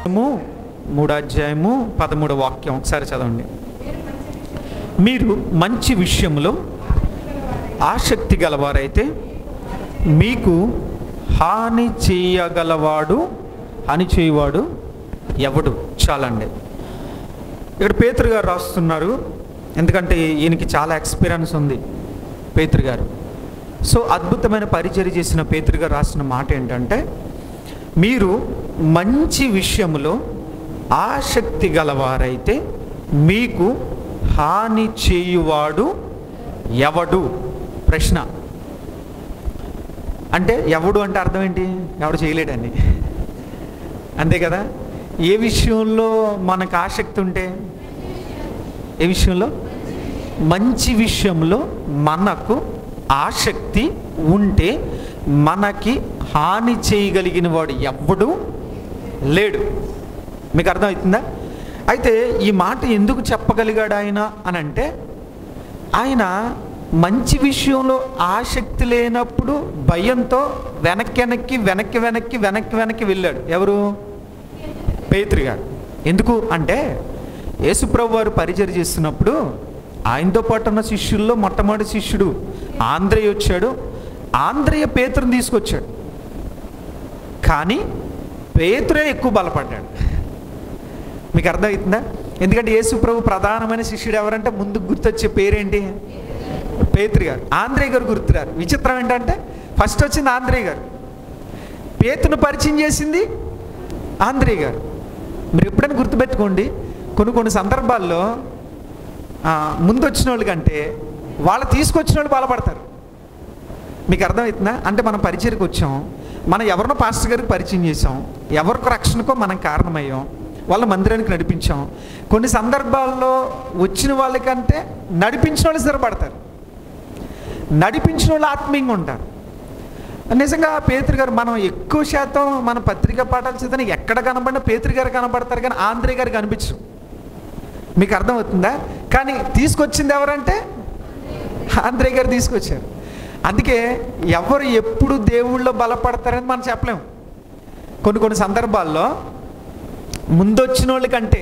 3వ అధ్యాయము 13వ వాక్యం ఒకసారి చదవండి. మీరు మంచి విషయంలో ఆసక్తి గలవారైతే మీకు హాని చేయగలవాడు, హాని చేయవాడు ఎవడు? చాలండి. ఇక్కడ పేతురు గారు రాస్తున్నారు, ఎందుకంటే ఈయనకి చాలా ఎక్స్పీరియన్స్ ఉంది పేతురు గారు. సో అద్భుతమైన పరిచర్య చేసిన పేతురు గారు రాసిన మాట ఏంటంటే, మీరు మంచి విషయంలో ఆసక్తి గలవారైతే మీకు హాని చేయువాడు ఎవడు? ప్రశ్న. అంటే ఎవడు అంటే అర్థం ఏంటి? ఎవడు చేయలేడని, అంతే కదా. ఏ విషయంలో మనకు ఆసక్తి ఉంటే, ఏ విషయంలో? మంచి విషయంలో మనకు ఆసక్తి ఉంటే మనకి హాని చేయగలిగిన వాడు ఎవ్వడు లేడు. మీకు అర్థమవుతుందా? అయితే ఈ మాట ఎందుకు చెప్పగలిగాడు ఆయన అని అంటే, ఆయన మంచి విషయంలో ఆసక్తి లేనప్పుడు భయంతో వెనక్కి వెళ్ళాడు. ఎవరు? పేతురు గారు. ఎందుకు అంటే, యేసుప్రభు వారు పరిచర్య చేస్తున్నప్పుడు ఆయనతో పాటు ఉన్న శిష్యుల్లో మొట్టమొదటి శిష్యుడు ఆంద్రేయ వచ్చాడు. ఆంద్రేయ పేతురుని తీసుకొచ్చాడు, కానీ పేతురే ఎక్కువ బలపడ్డాడు. మీకు అర్థమవుతుందా? ఎందుకంటే యేసుప్రభు ప్రధానమైన శిష్యుడు ఎవరంటే ముందుకు గుర్తొచ్చే పేరేంటి? పేతురు గారు. ఆంద్రేయ గారు గుర్తురారు. విచిత్రం ఏంటంటే, ఫస్ట్ వచ్చింది ఆంద్రేయ గారు, పేతురును పరిచయం చేసింది ఆంద్రేయ గారు. మీరు ఎప్పుడైనా గుర్తుపెట్టుకోండి, కొన్ని సందర్భాల్లో ముందు వచ్చిన వాళ్ళు కంటే వాళ్ళు తీసుకొచ్చిన వాళ్ళు బలపడతారు. మీకు అర్థమవుతుందా? అంటే మనం పరిచయకు వచ్చాం, మనం ఎవరినో పాస్టర్ గారికి పరిచయం చేసాం, ఎవరికి రక్షణకో మనం కారణమయ్యాం, వాళ్ళ మందిరానికి నడిపించాం. కొన్ని సందర్భాల్లో వచ్చిన వాళ్ళకంటే నడిపించిన వాళ్ళు స్థిరపడతారు, నడిపించిన వాళ్ళు ఆత్మీయంగా ఉంటారు. నిజంగా పేతురు గారు, మనం ఎక్కువ శాతం మన పత్రికా పాఠాలు చదివిన ఎక్కడ కనబడినా పేతురు గారు కనబడతారు, కానీ ఆంద్రేయ గారు కనిపించరు. మీకు అర్థమవుతుందా? కానీ తీసుకొచ్చింది ఎవరంటే ఆంద్రేయ గారు తీసుకొచ్చారు. అందుకే ఎవరు ఎప్పుడు దేవుళ్ళో బలపడతారని మనం చెప్పలేము. కొన్ని సందర్భాల్లో ముందొచ్చిన వాళ్ళకంటే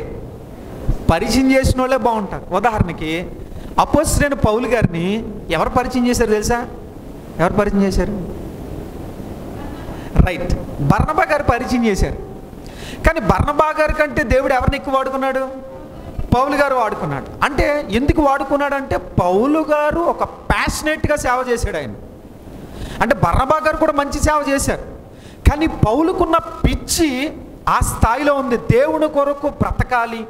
పరిచయం చేసిన వాళ్ళే బాగుంటారు. ఉదాహరణకి అపోస్తలుడైన పౌలు గారిని ఎవరు పరిచయం చేశారు తెలుసా? ఎవరు పరిచయం చేశారు? రైట్, బర్నబా గారు పరిచయం చేశారు. కానీ బర్నబా గారి కంటే దేవుడు ఎవరిని ఎక్కువ వాడుకున్నాడు? పౌలు గారు వాడుకున్నాడు. అంటే ఎందుకు వాడుకున్నాడు అంటే, పౌలు గారు ఒక ప్యాషనేట్గా సేవ చేశాడు ఆయన. అంటే బర్నబా గారు కూడా మంచి సేవ చేశారు, కానీ పౌలుకున్న పిచ్చి ఆ స్థాయిలో ఉంది. దేవుని కొరకు బ్రతకాలి,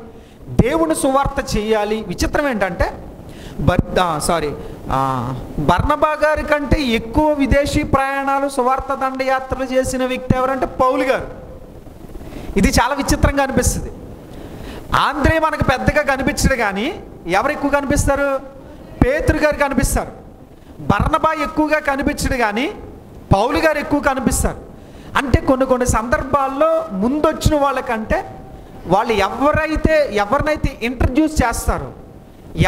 దేవుని సువార్త చేయాలి. విచిత్రం ఏంటంటే, బర్నబా గారి కంటే ఎక్కువ విదేశీ ప్రయాణాలు, సువార్త దండయాత్రలు చేసిన వ్యక్తి ఎవరంటే పౌలు గారు. ఇది చాలా విచిత్రంగా అనిపిస్తుంది. ఆంద్రేయ మనకు పెద్దగా కనిపించడు, కానీ ఎవరు ఎక్కువ కనిపిస్తారు? పేతురు గారు కనిపిస్తారు. బర్నబా ఎక్కువగా కనిపించడు, కానీ పౌలు గారు ఎక్కువ కనిపిస్తారు. అంటే కొన్ని సందర్భాల్లో ముందొచ్చిన వాళ్ళకంటే వాళ్ళు ఎవరినైతే ఇంట్రడ్యూస్ చేస్తారో,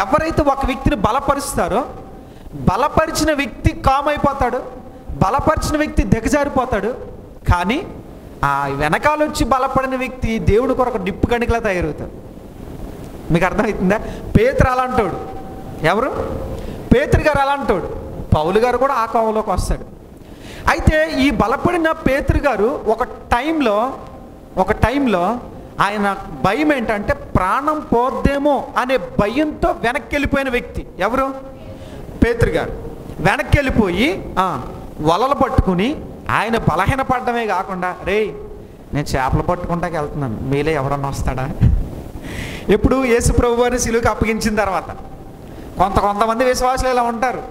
ఎవరైతే ఒక వ్యక్తిని బలపరుస్తారో, బలపరిచిన వ్యక్తి కామ్ అయిపోతాడు, బలపరిచిన వ్యక్తి దిగజారిపోతాడు. కానీ ఆ వెనకాల వచ్చి బలపడిన వ్యక్తి దేవుడి కొరకు నిప్పు కణికలా తయారవుతాడు. మీకు అర్థమవుతుందా? పేతురు అలాంటోడు. ఎవరు? పేతురు గారు అలాంటోడు. పౌలు గారు కూడా ఆ కోవలోకి వస్తాడు. అయితే ఈ బలపడిన పేతురు గారు ఒక టైంలో ఆయన భయం ఏంటంటే, ప్రాణం పోద్దేమో అనే భయంతో వెనక్కి వెళ్ళిపోయిన వ్యక్తి ఎవరు? పేతురు గారు. వెనక్కి వెళ్ళిపోయి వలలు పట్టుకుని ఆయన బలహీనపడమే కాకుండా, రేయ్ నేను చేపలు పట్టుకుంటాకి వెళ్తున్నాను, మీలో ఎవరన్నా వస్తాడా? ఎప్పుడు యేసు ప్రభు వారిని సిలువకి అప్పగించిన తర్వాత కొంతమంది విశ్వాసులు ఎలా ఉంటారు?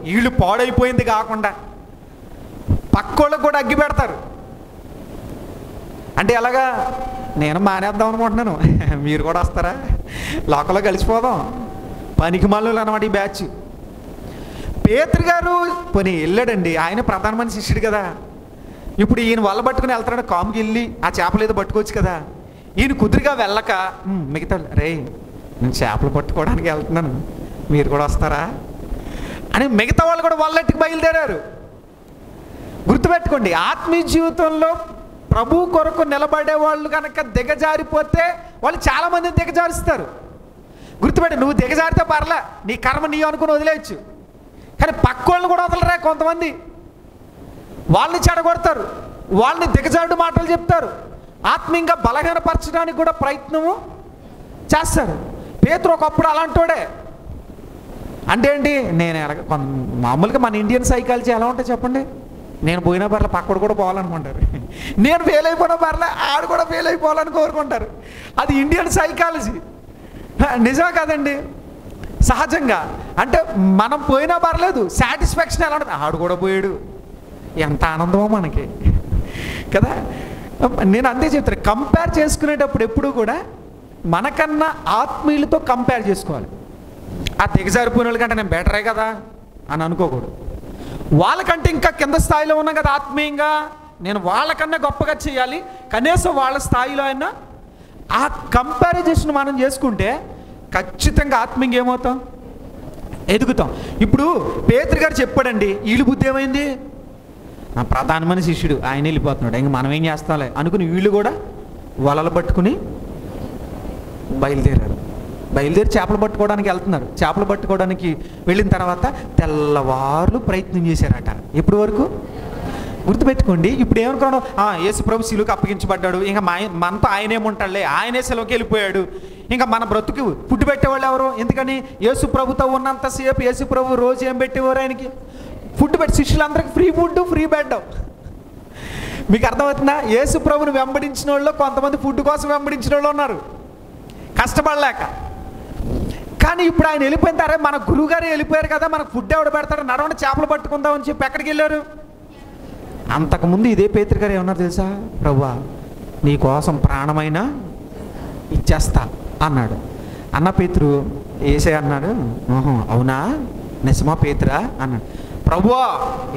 వీళ్ళు పాడైపోయింది కాకుండా పక్కోళ్ళకు కూడా అగ్గి పెడతారు. అంటే ఎలాగా? నేను మానేద్దాం అనుకుంటున్నాను, మీరు కూడా వస్తారా? లోకల్లో కలిసిపోదాం, పనికి మళ్ళీ అన్నమాట ఈ బ్యాచ్. పేతురు గారు పోనీ వెళ్ళాడండి, ఆయన ప్రధానమైన శిష్యుడు కదా. ఇప్పుడు ఈయన వల్ల పట్టుకుని వెళ్తాడు, కాముకి వెళ్ళి ఆ చేపలు ఏదో పట్టుకోవచ్చు కదా. ఈయన కుదురుగా వెళ్ళక మిగతా, రే నేను చేపలు పట్టుకోవడానికి వెళ్తున్నాను, మీరు కూడా వస్తారా అని మిగతా వాళ్ళు కూడా వాళ్ళెట్టుకు బయలుదేరారు. గుర్తుపెట్టుకోండి, ఆత్మీయ జీవితంలో ప్రభు కొరకు నిలబడే వాళ్ళు కనుక దిగజారిపోతే వాళ్ళు చాలామందిని దిగజారుస్తారు. గుర్తుపెట్టి, నువ్వు దిగజారితే పర్లే, నీ కర్మ నీ అనుకుని వదిలేయచ్చు. కానీ పక్క వాళ్ళని కూడా వదలరా కొంతమంది. వాళ్ళని చెడగొడతారు, వాళ్ళని దిగజారుడు మాటలు చెప్తారు, ఆత్మీయంగా బలహీనపరచడానికి కూడా ప్రయత్నము చేస్తారు. పేతురు ఒకప్పుడు అలాంటోడే. అంటే ఏంటి, నేను మామూలుగా మన ఇండియన్ సైకాలజీ ఎలా ఉంటుంది చెప్పండి, నేను పోయినా పర్లే పక్కడు కూడా పోవాలనుకుంటారు, నేను ఫెయిల్ అయిపోయినా పర్లే ఆడు కూడా ఫెయిల్ అయిపోవాలని కోరుకుంటారు. అది ఇండియన్ సైకాలజీ. నిజమే కదండి, సహజంగా. అంటే మనం పోయినా పర్లేదు, సాటిస్ఫాక్షన్ ఎలా ఉంటుంది, ఆడు కూడా పోయాడు, ఎంత ఆనందమో మనకి కదా. నేను అంతే చెప్తాను, కంపేర్ చేసుకునేటప్పుడు ఎప్పుడు కూడా మనకన్నా ఆత్మీయులతో కంపేర్ చేసుకోవాలి. ఆ దిగజారిపోయిన వాళ్ళకంటే నేను బెటరే కదా అని అనుకోకూడదు. వాళ్ళకంటే ఇంకా కింద స్థాయిలో ఉన్నాం కదా ఆత్మీయంగా, నేను వాళ్ళకన్నా గొప్పగా చేయాలి, కనీసం వాళ్ళ స్థాయిలో అయినా. ఆ కంపారిజన్ మనం చేసుకుంటే ఖచ్చితంగా ఆత్మీయంగా ఏమవుతాం, ఎదుగుతాం. ఇప్పుడు పేతురు గారు చెప్పాడండి, వీళ్ళు బుద్ధి ఏమైంది, ప్రధానమైన శిష్యుడు ఆయన వెళ్ళిపోతున్నాడు, ఇంక మనం ఏం చేస్తాంలే అనుకుని వీళ్ళు కూడా వలలు పట్టుకుని బయలుదేరి చేపలు పట్టుకోవడానికి వెళ్తున్నారు. చేపలు పట్టుకోవడానికి వెళ్ళిన తర్వాత తెల్లవారులు ప్రయత్నం చేశారట. ఎప్పటి వరకు గుర్తుపెట్టుకోండి. ఇప్పుడు ఏమనుకున్నాడు, యేసు ప్రభు శిలువకు అప్పగించబడ్డాడు, ఇంకా మనతో ఆయనేముంటాడులే, ఆయనే సెలవుకి వెళ్ళిపోయాడు, ఇంకా మన బ్రతుకు ఫుడ్ పెట్టేవాళ్ళు ఎవరు, ఎందుకని యేసు ప్రభుతో ఉన్నంతసేపు యేసు ప్రభు రోజు ఏం పెట్టేవారు, ఆయనకి ఫుడ్ పెట్టి, శిష్యులందరికీ ఫ్రీ ఫుడ్ ఫ్రీ బెడ్. మీకు అర్థమవుతుందా, యేసు ప్రభుని వెంబడించిన వాళ్ళు కొంతమంది ఫుడ్ కోసం వెంబడించిన వాళ్ళు ఉన్నారు, కష్టపడలేక. కానీ ఇప్పుడు ఆయన వెళ్ళిపోయిన తర్వాత మన గురువుగారు వెళ్ళిపోయారు కదా, మనకు ఫుడ్ ఎవడు పెడతాడు, నడవండి చేపలు పట్టుకుందాం అని చెప్పి ఎక్కడికి వెళ్ళారు. అంతకుముందు ఇదే పేతురు గారు ఏమన్నారు తెలుసా, ప్రభువా నీ కోసం ప్రాణమైనా ఇచ్చేస్తా అన్నాడు. అన్న పేతురు ఏసే అన్నాడు, అవునా నిజమా పేతురా అన్నాడు. ప్రభువా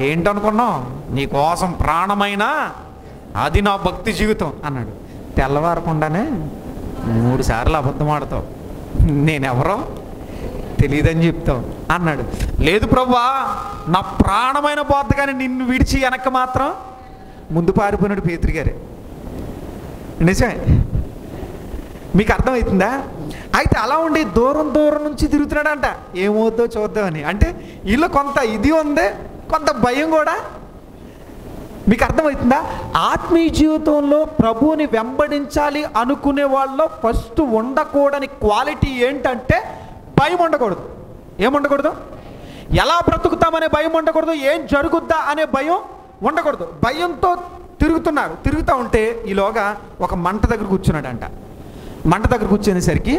ఏంటనుకున్నావు, నీ కోసం ప్రాణమైనా, అది నా భక్తి జీవితం అన్నాడు. తెల్లవారకుండానే 3 సార్లు అబద్ధం ఆడతావు, నేనెవరో తెలియదని చెప్తావు అన్నాడు. లేదు ప్రభువా నా ప్రాణమైన పోద్ది, కానీ నిన్ను విడిచి వెనక్కి మాత్రం ముందు పారిపోయినాడు పేతురు గారే. నిజమే, మీకు అర్థమవుతుందా. అయితే అలా ఉండి దూరం నుంచి తిరుగుతున్నాడంట, ఏమవుద్దో చూద్దామని. అంటే వీళ్ళు కొంత ఇది ఉంది, కొంత భయం కూడా. మీకు అర్థమవుతుందా. ఆత్మీయ జీవితంలో ప్రభువుని వెంబడించాలి అనుకునే వాళ్ళలో ఫస్ట్ ఉండకూడని క్వాలిటీ ఏంటంటే భయం ఉండకూడదు. ఏముండకూడదు, ఎలా బ్రతుకుతామనే భయం ఉండకూడదు, ఏం జరుగుద్దా అనే భయం ఉండకూడదు. భయంతో తిరుగుతూ ఉంటే ఈలోగా ఒక మంట దగ్గర కూర్చున్నాడంట. మంట దగ్గర కూర్చునేసరికి,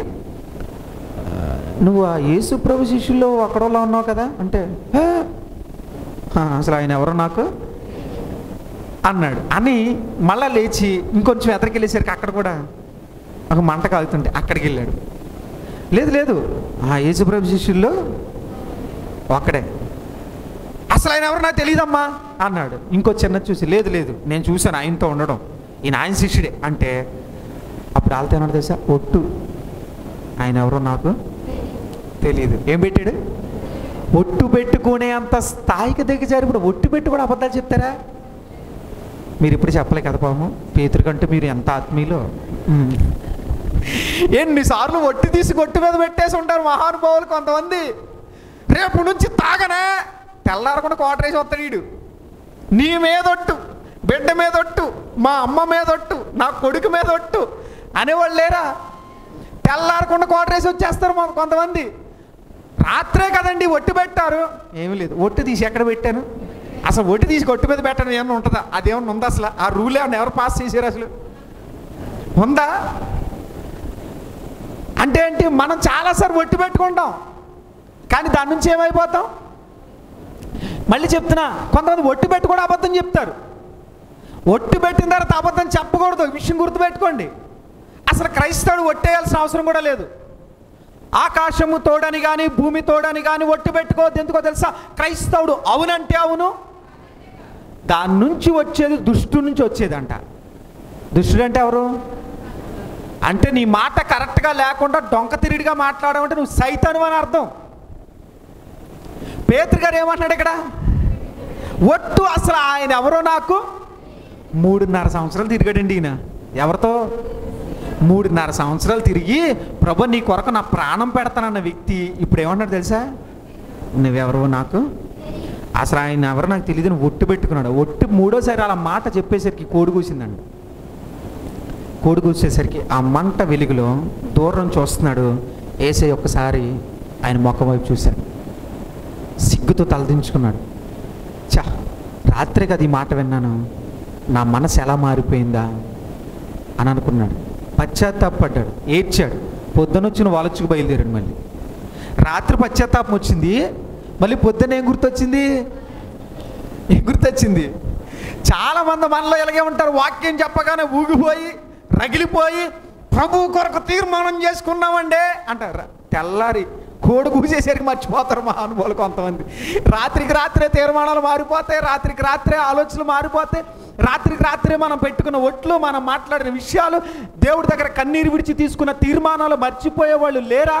నువ్వు ఆ యేసు ప్రభు శిష్యుల్లో అక్కడోలా ఉన్నావు కదా అంటే, అసలు ఆయన ఎవరో నాకు అన్నాడు అని మళ్ళా లేచి ఇంకొంచెం ఎదరికి వెళ్ళేసరికి అక్కడ కూడా ఒక మంట కాలుతుంటే అక్కడికి వెళ్ళాడు. లేదు ఆ యేసు ప్రభు శిష్యుల్లో ఒక్కడే, అసలు ఆయన ఎవరు నాకు తెలియదమ్మా అన్నాడు. ఇంకో చిన్న చూసి, లేదు నేను చూశాను ఆయనతో ఉండడం, ఈయన ఆయన శిష్యుడే అంటే, అప్పుడు వాళ్ళతో ఏమన్నా తెలుసా, ఒట్టు ఆయన ఎవరో నాకు తెలియదు. ఏం పెట్టాడు, ఒట్టు పెట్టుకునే అంత స్థాయికి దిగజారు. ఇప్పుడు ఒట్టు పెట్టి కూడా అబద్ధాలు చెప్తారా? మీరు ఇప్పుడు చెప్పలే కదా పాపం, పేతురు కంటే మీరు ఎంత ఆత్మీయులో. ఎన్నిసార్లు ఒట్టి తీసి గొట్టు మీద పెట్టేసి ఉంటారు మహానుభావులు కొంతమంది. రేపు నుంచి తాగనే తెల్లారకుండా కోటరేసి వస్తాడు వీడు. నీ మీదొట్టు, బిడ్డ మీదొట్టు, మా అమ్మ మీదొట్టు, నా కొడుకు మీదొట్టు అనేవాళ్ళు లేరా? తెల్లారకుండా కోటరేసి వచ్చేస్తారు కొంతమంది. రాత్రే కదండి ఒట్టు పెట్టారు, ఏమీ లేదు. ఒట్టు తీసి ఎక్కడ పెట్టాను, అసలు ఒట్టు తీసి ఒట్టు మీద పెట్టడం ఏమన్నా ఉంటుందా? అదేమన్నా ఉందా అసలు? ఆ రూల్ ఏమన్నా ఎవరు పాస్ చేశారు అసలు? ఉందా? అంటే ఏంటి, మనం చాలాసార్లు ఒట్టు పెట్టుకుంటాం, కానీ దాని నుంచి ఏమైపోతాం? మళ్ళీ చెప్తున్నా, కొంతమంది ఒట్టు పెట్టి కూడా అబద్ధం చెప్తారు. ఒట్టు పెట్టిన తర్వాత అబద్ధం చెప్పకూడదు, విషయం గుర్తుపెట్టుకోండి. అసలు క్రైస్తవుడు ఒట్టేయాల్సిన అవసరం కూడా లేదు. ఆకాశము తోడని కానీ భూమి తోడని కానీ ఒట్టు పెట్టుకోవద్దు. ఎందుకో తెలుసా? క్రైస్తవుడు అవునంటే అవును, దాని నుంచి వచ్చేది దుష్టు నుంచి వచ్చేదంట. దుష్టుడు అంటే ఎవరు అంటే, నీ మాట కరెక్ట్గా లేకుండా డొంక తిరిగిగా మాట్లాడమంటే నువ్వు సైతాను అని అర్థం. పేతురు గారు ఏమంటున్నాడు ఇక్కడ, ఒట్టు అసలు ఆయన ఎవరో నాకు 3.5 సంవత్సరాలు తిరిగాడండి ఈయన. ఎవరితో? 3.5 సంవత్సరాలు తిరిగి ప్రభు నీ కొరకు నా ప్రాణం పెడతానన్న వ్యక్తి ఇప్పుడు ఏమన్నాడు తెలుసా? నువ్వెవరు నాకు, అసలు ఆయన ఎవరు నాకు తెలియదు, ఒట్టు పెట్టుకున్నాడు. ఒట్టు 3వసారి అలా మాట చెప్పేసరికి కోడి కూసిందండి. కోడి కూసేసరికి ఆ మంట వెలుగులో దూరం చూస్తున్నాడు. యేసయ్య ఒక్కసారి ఆయన ముఖం వైపు చూశాడు, సిగ్గుతో తలదించుకున్నాడు. చా, రాత్రి కదా ఈ మాట విన్నాను, నా మనసు ఎలా మారిపోయిందా అని అనుకున్నాడు. పశ్చాత్తాపడ్డాడు, ఏడ్చాడు. పొద్దునొచ్చిన వాలొచ్చుకు బయలుదేరాడు. మళ్ళీ రాత్రి పశ్చాత్తాపం వచ్చింది, మళ్ళీ పొద్దున్న ఏం గుర్తొచ్చింది? చాలామంది మనలో ఎలాగే ఉంటారు, వాక్యం చెప్పగానే ఊగిపోయి రగిలిపోయి ప్రభు కొరకు తీర్మానం చేసుకున్నామండే అంటారు. తెల్లారి కోడి కూసేసరికి మర్చిపోతారు మహానుభావులు కొంతమంది. రాత్రికి రాత్రే తీర్మానాలు మారిపోతాయి, రాత్రికి రాత్రే ఆలోచనలు మారిపోతాయి, రాత్రికి రాత్రే మనం పెట్టుకున్న ఒట్లు, మనం మాట్లాడిన విషయాలు, దేవుడి దగ్గర కన్నీరు విడిచి తీసుకున్న తీర్మానాలు మర్చిపోయే వాళ్ళు లేరా?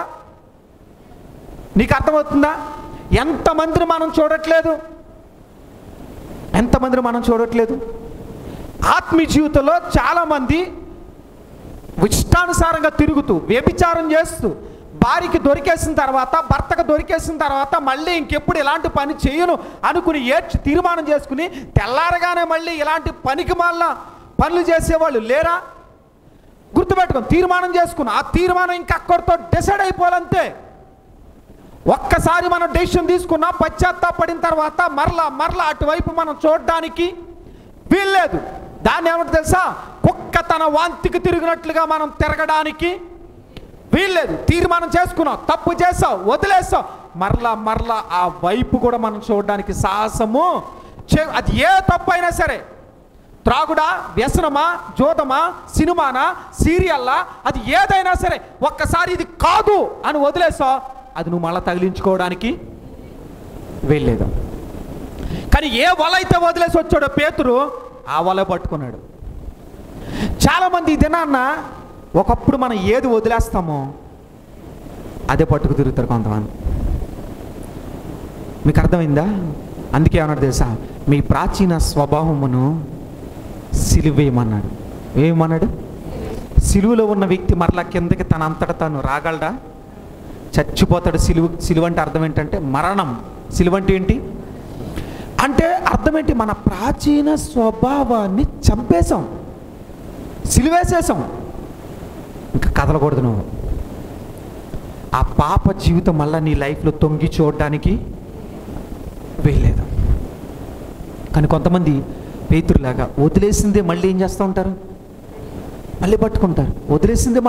నీకు అర్థమవుతుందా? ఎంతమందిని మనం చూడట్లేదు. ఆత్మీయ జీవితంలో చాలామంది ఇష్టానుసారంగా తిరుగుతూ, వ్యభిచారం చేస్తూ, భార్యకి దొరికేసిన తర్వాత, భర్తకు దొరికేసిన తర్వాత మళ్ళీ ఇంకెప్పుడు ఇలాంటి పని చేయను అనుకుని ఏడ్చి తీర్మానం చేసుకుని తెల్లారగానే మళ్ళీ ఇలాంటి పనికి మళ్ళా పనులు చేసేవాళ్ళు లేరా? గుర్తుపెట్టుకొని తీర్మానం చేసుకుని ఆ తీర్మానం ఇంకా అక్కడితో డిసైడ్ అయిపోవాలంతే. ఒక్కసారి మనం డెసిషన్ తీసుకున్నా పశ్చాత్తాపడిన తర్వాత మరలా అటువైపు మనం చూడడానికి వీల్లేదు. దాన్ని ఏమంటే తెలుసా? కుక్క తన వాంతికి తిరిగినట్లుగా మనం తిరగడానికి వీల్లేదు. తీర్మానం చేసుకున్నావు, తప్పు చేసావు, వదిలేసావు, మరలా ఆ వైపు కూడా మనం చూడడానికి సాహసము అది ఏ తప్పు అయినా సరే, త్రాగుడా, వ్యసనమా, జోదమా, సినిమానా, సీరియల్లా, అది ఏదైనా సరే ఒక్కసారి ఇది కాదు అని వదిలేసావు, అది నువ్వు మళ్ళీ తగిలించుకోవడానికి వెళ్ళలేదు. కానీ ఏ వల అయితే వదిలేసి వచ్చాడో పేతురు, ఆ వల పట్టుకున్నాడు. చాలామంది ఈ దినాన్న ఒకప్పుడు మనం ఏది వదిలేస్తామో అదే పట్టుకు తిరుగుతారు కొంతమంది. మీకు అర్థమైందా? అందుకే ఏమన్నాడు తెలుసా? మీ ప్రాచీన స్వభావమును సిలువేయమన్నాడు. ఏమన్నాడు? సిలువలో ఉన్న వ్యక్తి మరలా కిందకి తన అంతటా తాను రాగలడా? చచ్చిపోతాడు. సిలువ అంటే అర్థం ఏంటంటే మరణం. సిలువ అంటే ఏంటి అంటే అర్థం ఏంటి? మన ప్రాచీన స్వభావాన్ని చంపేశాం, సిలువేసేసాం. ఇంకా కదలకూడదు నువ్వు. ఆ పాప జీవితం మళ్ళీ నీ లైఫ్లో తొంగి చూడడానికి వెళ్ళలేదు. కానీ కొంతమంది పేతురులాగా వదిలేసిందే మళ్ళీ ఏం చేస్తూ ఉంటారు? మళ్ళీ పట్టుకుంటారు. వదిలేసిందే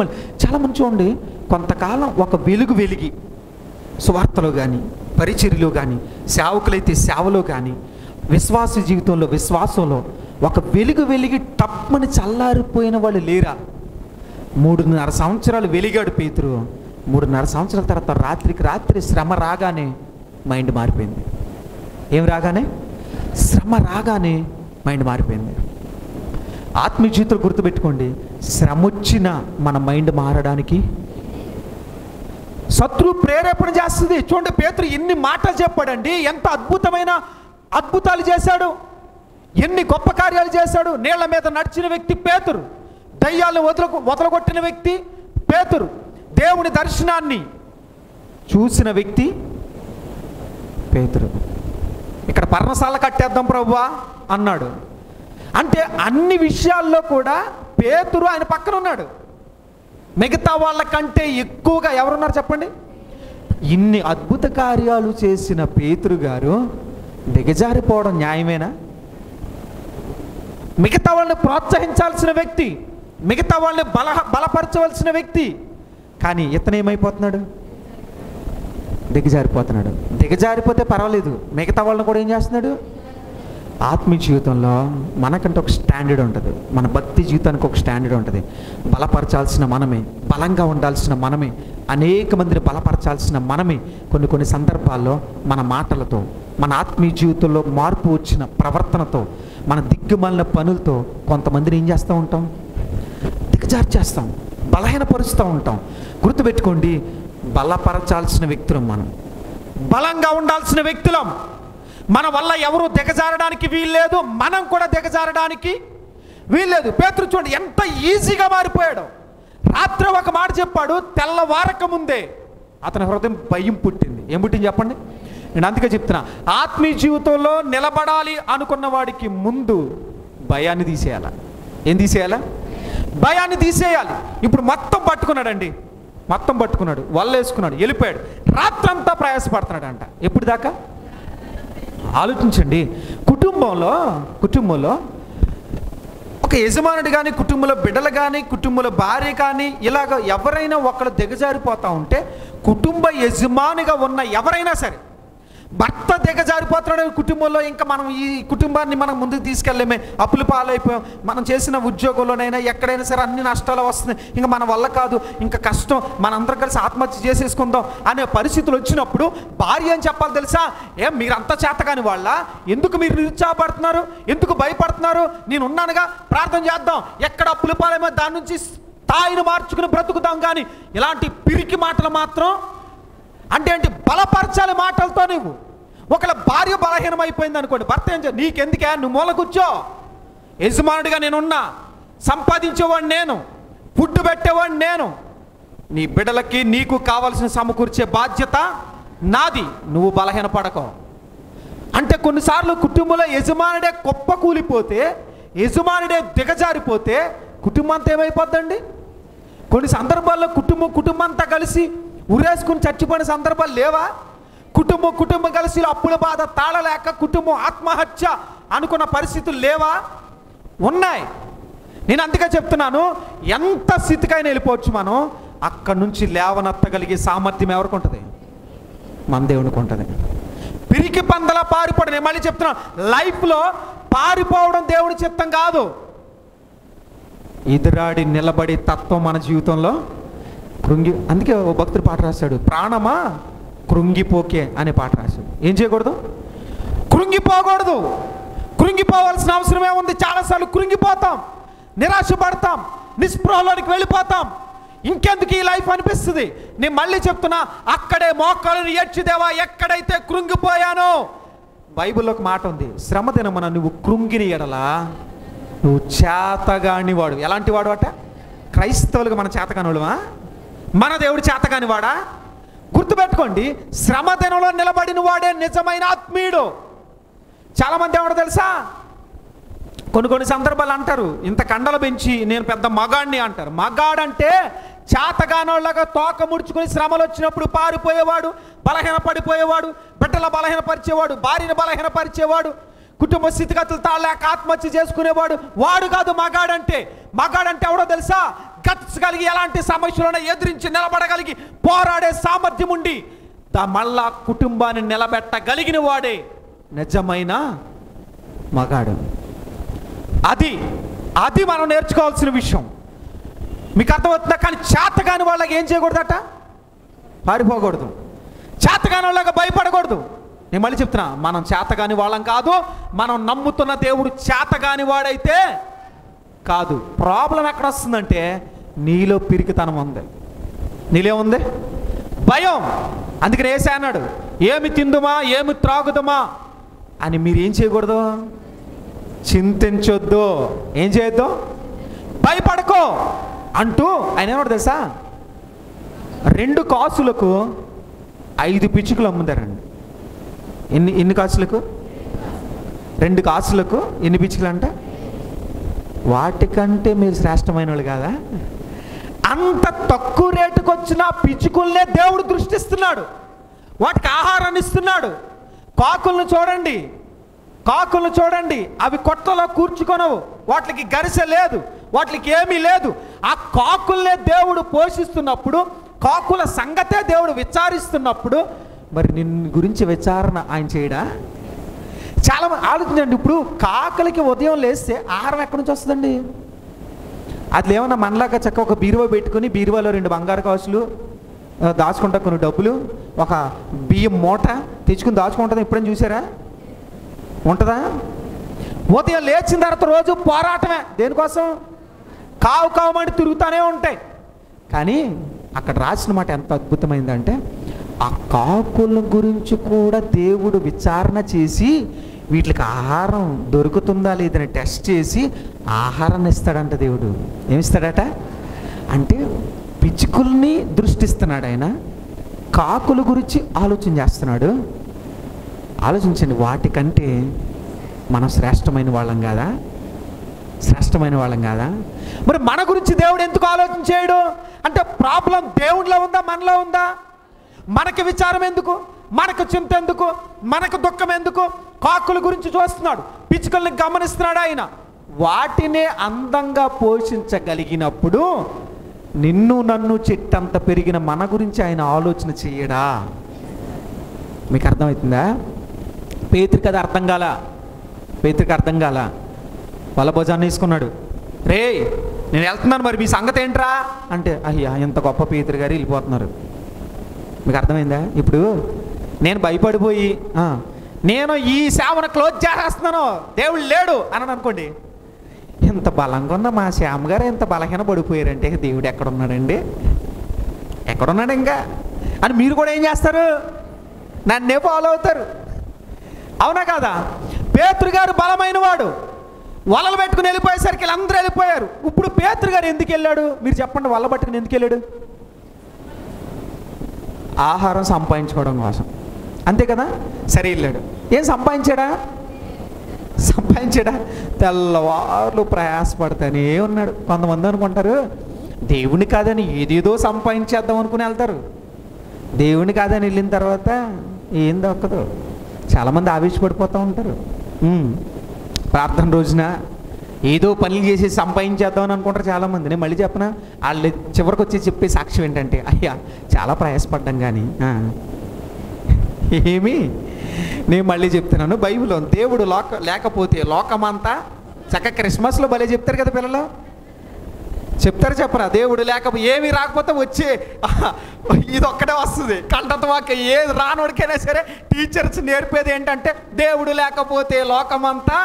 మళ్ళీ. చాలామంది చూడండి, కొంతకాలం ఒక వెలిగి సువార్తలో కానీ, పరిచర్యలో కానీ, సేవకులైతే సేవలో కానీ, విశ్వాస జీవితంలో విశ్వాసంలో ఒక వెలిగి టప్మని చల్లారిపోయిన వాళ్ళు లేరా? 3.5 సంవత్సరాలు వెలిగాడు పేతురు. 3.5 సంవత్సరాల తర్వాత రాత్రికి రాత్రి శ్రమ రాగానే మైండ్ మారిపోయింది. ఏం రాగానే? శ్రమ రాగానే మైండ్ మారిపోయింది. ఆత్మీయ జీవితంలో గుర్తుపెట్టుకోండి, శ్రమ వచ్చిన మన మైండ్ మారడానికి శత్రువు ప్రేరేపణ చేస్తుంది. చూడండి, పేతురు ఎన్ని మాటలు చెప్పాడండి, ఎంత అద్భుతాలు చేశాడు, ఎన్ని గొప్ప కార్యాలు చేశాడు. నీళ్ల మీద నడిచిన వ్యక్తి పేతురు, దయ్యాలను వదలగొట్టిన వ్యక్తి పేతురు, దేవుని దర్శనాన్ని చూసిన వ్యక్తి పేతురు. ఇక్కడ పర్ణశాల కట్టేద్దాం ప్రభువా అన్నాడు. అంటే అన్ని విషయాల్లో కూడా పేతురు ఆయన పక్కన ఉన్నాడు. మిగతా వాళ్ళకంటే ఎక్కువగా ఎవరున్నారు చెప్పండి? ఇన్ని అద్భుత కార్యాలు చేసిన పేతురు గారు దిగజారిపోవడం న్యాయమేనా? మిగతా వాళ్ళని ప్రోత్సహించాల్సిన వ్యక్తి, మిగతా వాళ్ళని బలపరచవలసిన వ్యక్తి, కానీ ఇతను ఏమైపోతున్నాడు? దిగజారిపోతున్నాడు. దిగజారిపోతే పర్వాలేదు, మిగతా వాళ్ళని కూడా ఏం చేస్తున్నాడు? ఆత్మీయ జీవితంలో మనకంటే ఒక స్టాండర్డ్ ఉంటుంది, మన భక్తి జీవితానికి ఒక స్టాండర్డ్ ఉంటుంది. బలపరచాల్సిన మనమే, బలంగా ఉండాల్సిన మనమే, అనేక మందిని బలపరచాల్సిన మనమే కొన్ని సందర్భాల్లో మన మాటలతో, మన ఆత్మీయ జీవితంలో మార్పు వచ్చిన ప్రవర్తనతో, మన దిగ్గుమాలిన పనులతో కొంతమందిని ఏం చేస్తూ ఉంటాం? దిగజార్చేస్తాం, బలహీనపరుస్తూ ఉంటాం. గుర్తుపెట్టుకోండి, బలపరచాల్సిన వ్యక్తులం మనం, బలంగా ఉండాల్సిన వ్యక్తులం, మన వల్ల ఎవరు దిగజారడానికి వీల్లేదు, మనం కూడా దిగజారడానికి వీల్లేదు. పేతురు చూడండి ఎంత ఈజీగా మారిపోయాడు. రాత్రి ఒక మాట చెప్పాడు, తెల్లవారక ముందే అతని హృదయం భయం పుట్టింది. ఏం పుట్టింది చెప్పండి? నేను అందుకే చెప్తున్నా, ఆత్మీయ జీవితంలో నిలబడాలి అనుకున్న వాడికి ముందు భయాన్ని తీసేయాల. ఏం తీసేయాలా? భయాన్ని తీసేయాలి. ఇప్పుడు మొత్తం పట్టుకున్నాడండి, మొత్తం పట్టుకున్నాడు, వల్లేసుకున్నాడు, వెళ్ళిపోయాడు. రాత్రంతా ప్రయాసపడుతున్నాడు అంట. ఎప్పుడు దాకా ఆలోచించండి. కుటుంబంలో ఒక యజమానుడు కానీ, కుటుంబంలో బిడ్డలు కానీ, కుటుంబంలో భార్య కానీ, ఇలాగ ఎవరైనా ఒకళ్ళు దిగజారిపోతూ ఉంటే, కుటుంబ యజమానిగా ఉన్న ఎవరైనా సరే, భర్త దిగజారిపోతున్నాడు కుటుంబంలో, ఇంకా మనం ఈ కుటుంబాన్ని మనం ముందుకు తీసుకెళ్ళలేమే, అప్పులు పాలైపోయాం, మనం చేసిన ఉద్యోగంలోనైనా ఎక్కడైనా సరే అన్ని నష్టాలు వస్తున్నాయి, ఇంకా మన వల్ల కాదు, ఇంకా కష్టం, మనందరం కలిసి ఆత్మహత్య చేసేసుకుందాం అనే పరిస్థితులు వచ్చినప్పుడు భార్య ఏం చెప్పాలి తెలుసా? మీరంతా చేతకాని వాళ్ళ, ఎందుకు మీరు నిరుత్సాహపడుతున్నారు, ఎందుకు భయపడుతున్నారు, నేను ఉన్నానుగా, ప్రార్థన చేద్దాం, ఎక్కడ అప్పులు పాలైమో దాని నుంచి స్థాయిని మార్చుకుని బ్రతుకుతాం. కానీ ఇలాంటి పిరికి మాటలు మాత్రం అంటే ఏంటి? బలపరచాలి మాటలతో. నువ్వు ఒకళ్ళ భార్య బలహీనం అయిపోయింది అనుకోండి, భర్త ఏం చేయాలి? నీకెందుకే, నువ్వు మూల కూర్చో, యజమానుడిగా నేనున్నా, సంపాదించేవాడిని నేను, ఫుడ్ పెట్టేవాడిని నేను, నీ బిడ్డలకి నీకు కావాల్సిన సమకూర్చే బాధ్యత నాది, నువ్వు బలహీనపడకో. అంటే కొన్నిసార్లు కుటుంబంలో యజమానుడే కుప్ప కూలిపోతే, యజమానుడే దిగజారిపోతే కుటుంబం అంతా ఏమైపోద్దండి? కొన్ని సందర్భాల్లో కుటుంబం అంతా కలిసి ఉరేసుకుని చచ్చిపోయిన సందర్భాలు లేవా? కుటుంబం కలిసి అప్పుల బాధ తాళలేక కుటుంబం ఆత్మహత్య అనుకున్న పరిస్థితులు లేవా? ఉన్నాయి. నేను అందుకే చెప్తున్నాను, ఎంత స్థితికైనా వెళ్ళిపోవచ్చు మనం, అక్కడి నుంచి లేవనెత్తగలిగే సామర్థ్యం ఎవరికి ఉంటుంది? మన దేవునికి ఉంటుంది. పిరికి పందలా పారిపోవడం, నేను మళ్ళీ చెప్తున్నాను, లైఫ్లో పారిపోవడం దేవుడి చిత్తం కాదు. ఎదురాడి నిలబడి తత్వం మన జీవితంలో అందుకే ఓ భక్తుడు పాట రాశాడు, ప్రాణమా కృంగిపోకే అనే పాట రాశాడు. ఏం చేయకూడదు? కృంగిపోకూడదు. కృంగిపోవాల్సిన అవసరమే ఉంది. చాలాసార్లు కృంగిపోతాం, నిరాశపడతాం, నిస్పృహలోనికి వెళ్ళిపోతాం. ఇంకెందుకు ఈ లైఫ్ అనిపిస్తుంది. నేను మళ్ళీ చెప్తున్నా, అక్కడే మోకాళ్ళను ఏడ్చిదేవా ఎక్కడైతే కృంగిపోయానో. బైబిల్లో ఒక మాట ఉంది, శ్రమ దినమున నువ్వు కృంగిని ఎడలా నువ్వు చేతగాని వాడు. ఎలాంటి వాడు అట? క్రైస్తవులుగా మన చేతగాని వాడువా? మన దేవుడు చేతగాని వాడా? గుర్తుపెట్టుకోండి, శ్రమ దినంలో నిలబడిన వాడే నిజమైన ఆత్మీయుడు. చాలామంది ఎవడో తెలుసా, కొన్ని సందర్భాలు అంటారు, ఇంత కండలు పెంచి నేను పెద్ద మగాడిని అంటారు. మగాడంటే చేతగానోళ్ళగా తోక ముడుచుకొని శ్రమలు వచ్చినప్పుడు పారిపోయేవాడు, బలహీన పడిపోయేవాడు, బిడ్డల బలహీనపరిచేవాడు, భార్యను బలహీనపరిచేవాడు, కుటుంబ స్థితిగతులు తాళలేక ఆత్మహత్య చేసుకునేవాడు వాడు కాదు మగాడంటే. మగాడంటే ఎవడో తెలుసా? గట్స్ కలిగి ఎలాంటి సమస్యలను ఎదిరించి నిలబడగలిగి పోరాడే సామర్థ్యం ఉండి మళ్ళా కుటుంబాన్ని నిలబెట్టగలిగిన వాడే నిజమైన మగాడు. అది మనం నేర్చుకోవాల్సిన విషయం. మీకు అర్థమవుతుందా? కానీ చేతగాని వాళ్ళకి ఏం చేయకూడదట? పారిపోకూడదు. చేతగాని వాళ్ళగా భయపడకూడదు. నేను మళ్ళీ చెప్తున్నా, మనం చేతగాని వాళ్ళం కాదు, మనం నమ్ముతున్న దేవుడు చేతగాని వాడైతే కాదు. ప్రాబ్లం ఎక్కడ వస్తుందంటే నీలో పిరికితనం ఉంది. నీలేముంది? భయం. అందుకని యేసు అన్నాడు, ఏమి తిందుమా, ఏమి త్రాగుదమా అని మీరు ఏం చేయకూడదు? చింతించొద్దు. ఏం చేయొద్దు? భయపడకో అంటూ ఆయన ఏమన్నాడు తెలుసా? 2 కాసులకు 5 పిచ్చుకలు అమ్ముతారండి. ఎన్ని కాసులకు? 2 కాసులకు ఎన్ని పిచ్చుకలు అంట? వాటికంటే మీరు శ్రేష్టమైన వాళ్ళు కాదా? అంత తక్కువ రేటుకు వచ్చిన పిచ్చుకల్నే దేవుడు దృష్టిస్తున్నాడు, వాటికి ఆహారాన్ని ఇస్తున్నాడు. కాకులను చూడండి, అవి కొట్టలో కూర్చుకొనవు, వాటికి గరిసె లేదు, వాటికి ఏమీ లేదు. ఆ కాకుల్నే దేవుడు పోషిస్తున్నప్పుడు, కాకుల సంగతే దేవుడు విచారిస్తున్నప్పుడు, మరి నిన్ను గురించి విచారణ ఆయన చేయడా? చాలా ఆలోచించండి. ఇప్పుడు కాకలకి ఉదయం లేస్తే ఆహారం ఎక్కడి నుంచి వస్తుందండి? అది ఏమన్నా మనలాగా చక్క ఒక బీరువా పెట్టుకుని, బీరువాలో 2 బంగారు కాసులు దాచుకుంటా, కొన్ని డబ్బులు, ఒక బియ్యం మూట తెచ్చుకుని దాచుకుంటుందా? ఎప్పుడైనా చూసారా? ఉంటుందా? ఉదయం లేచిన తర్వాత రోజు పోరాటమే. దేనికోసం? కావు అంటే తిరుగుతూనే ఉంటాయి. కానీ అక్కడ రాసిన మాట ఎంత అద్భుతమైందంటే, ఆ కాకుల గురించి కూడా దేవుడు విచారణ చేసి వీటికి ఆహారం దొరుకుతుందా లేదని టెస్ట్ చేసి ఆహారాన్ని ఇస్తాడంట దేవుడు. ఏమిస్తాడట అంటే పిచ్చుకుల్ని దృష్టిస్తున్నాడు ఆయన, కాకుల గురించి ఆలోచన చేస్తున్నాడు. ఆలోచించండి, వాటికంటే మనం శ్రేష్టమైన వాళ్ళం కాదా? శ్రేష్టమైన వాళ్ళం కాదా? మరి మన గురించి దేవుడు ఎందుకు ఆలోచన చేయడు అంటే ప్రాబ్లం దేవుడిలో ఉందా మనలో ఉందా? మనకి విచారం ఎందుకు, మనకు చింత ఎందుకు, మనకు దుఃఖం ఎందుకు? కాకుల గురించి చూస్తున్నాడు, పిచ్చుకల్ని గమనిస్తున్నాడు ఆయన. వాటినే అందంగా పోషించగలిగినప్పుడు నిన్ను నన్ను చెట్టంత పెరిగిన మన గురించి ఆయన ఆలోచన చేయడా? మీకు అర్థమవుతుందా? పేతురికి అది అర్థం కాల. పేతురికి అర్థం కాల. వాళ్ళ భుజాన్ని తీసుకున్నాడు. రే నేను వెళ్తున్నాను, మరి మీ సంగతి ఏంట్రా అంటే, అయ్యా ఇంత గొప్ప పేతురు గారు వెళ్ళిపోతున్నారు. మీకు అర్థమైందా? ఇప్పుడు నేను భయపడిపోయి నేను ఈ సేవను క్లోజ్ చేసేస్తున్నాను, దేవుడు లేడు అని అనుకోండి. ఇంత బలంగా ఉన్న మా శ్యామ్ గారు ఇంత బలహీన పడిపోయారంటే దేవుడు ఎక్కడున్నాడండి, ఎక్కడున్నాడు ఇంకా అని మీరు కూడా ఏం చేస్తారు? నన్నే ఫాలో అవుతారు. అవునా కాదా? పేతురు గారు బలమైన వాడు, వలలు పెట్టుకుని వెళ్ళిపోయేసరికి వీళ్ళందరూ వెళ్ళిపోయారు. ఇప్పుడు పేతురు గారు ఎందుకు వెళ్ళాడు మీరు చెప్పండి? వల పట్టుకుని ఎందుకు వెళ్ళాడు? ఆహారం సంపాదించుకోవడం కోసం, అంతే కదా? సరే వెళ్ళాడు. ఏం సంపాదించాడా? తెల్లవార్లు ప్రయాసపడతానే ఉన్నాడు. కొంతమంది అనుకుంటారు దేవుని కాదని ఏదేదో సంపాదించేద్దాం అనుకుని వెళ్తారు. దేవుని కాదని వెళ్ళిన తర్వాత ఏం దక్కదు. చాలామంది ఆవేశపడిపోతూ ఉంటారు. ప్రార్థన రోజున ఏదో పనులు చేసి సంపాదించేద్దామని అనుకుంటారు చాలామంది. నేను మళ్ళీ చెప్పనా, వాళ్ళు చివరికి వచ్చి చెప్పే సాక్ష్యం ఏంటంటే, అయ్యా చాలా ప్రయాసపడ్డాం కానీ ఏమి. నేను మళ్ళీ చెప్తున్నాను, బైబిల్లో దేవుడు లేకపోతే లోకమంతా చక్క క్రిస్మస్లో భలే చెప్తారు కదా పిల్లలు, చెప్తారు చెప్పరా? దేవుడు లేకపోతే ఏమి రాకపోతే వచ్చే ఇది ఒక్కటే వస్తుంది కంటత వాక్యం. ఏది రానోడికైనా సరే టీచర్స్ నేర్పేది ఏంటంటే దేవుడు లేకపోతే లోకమంతా.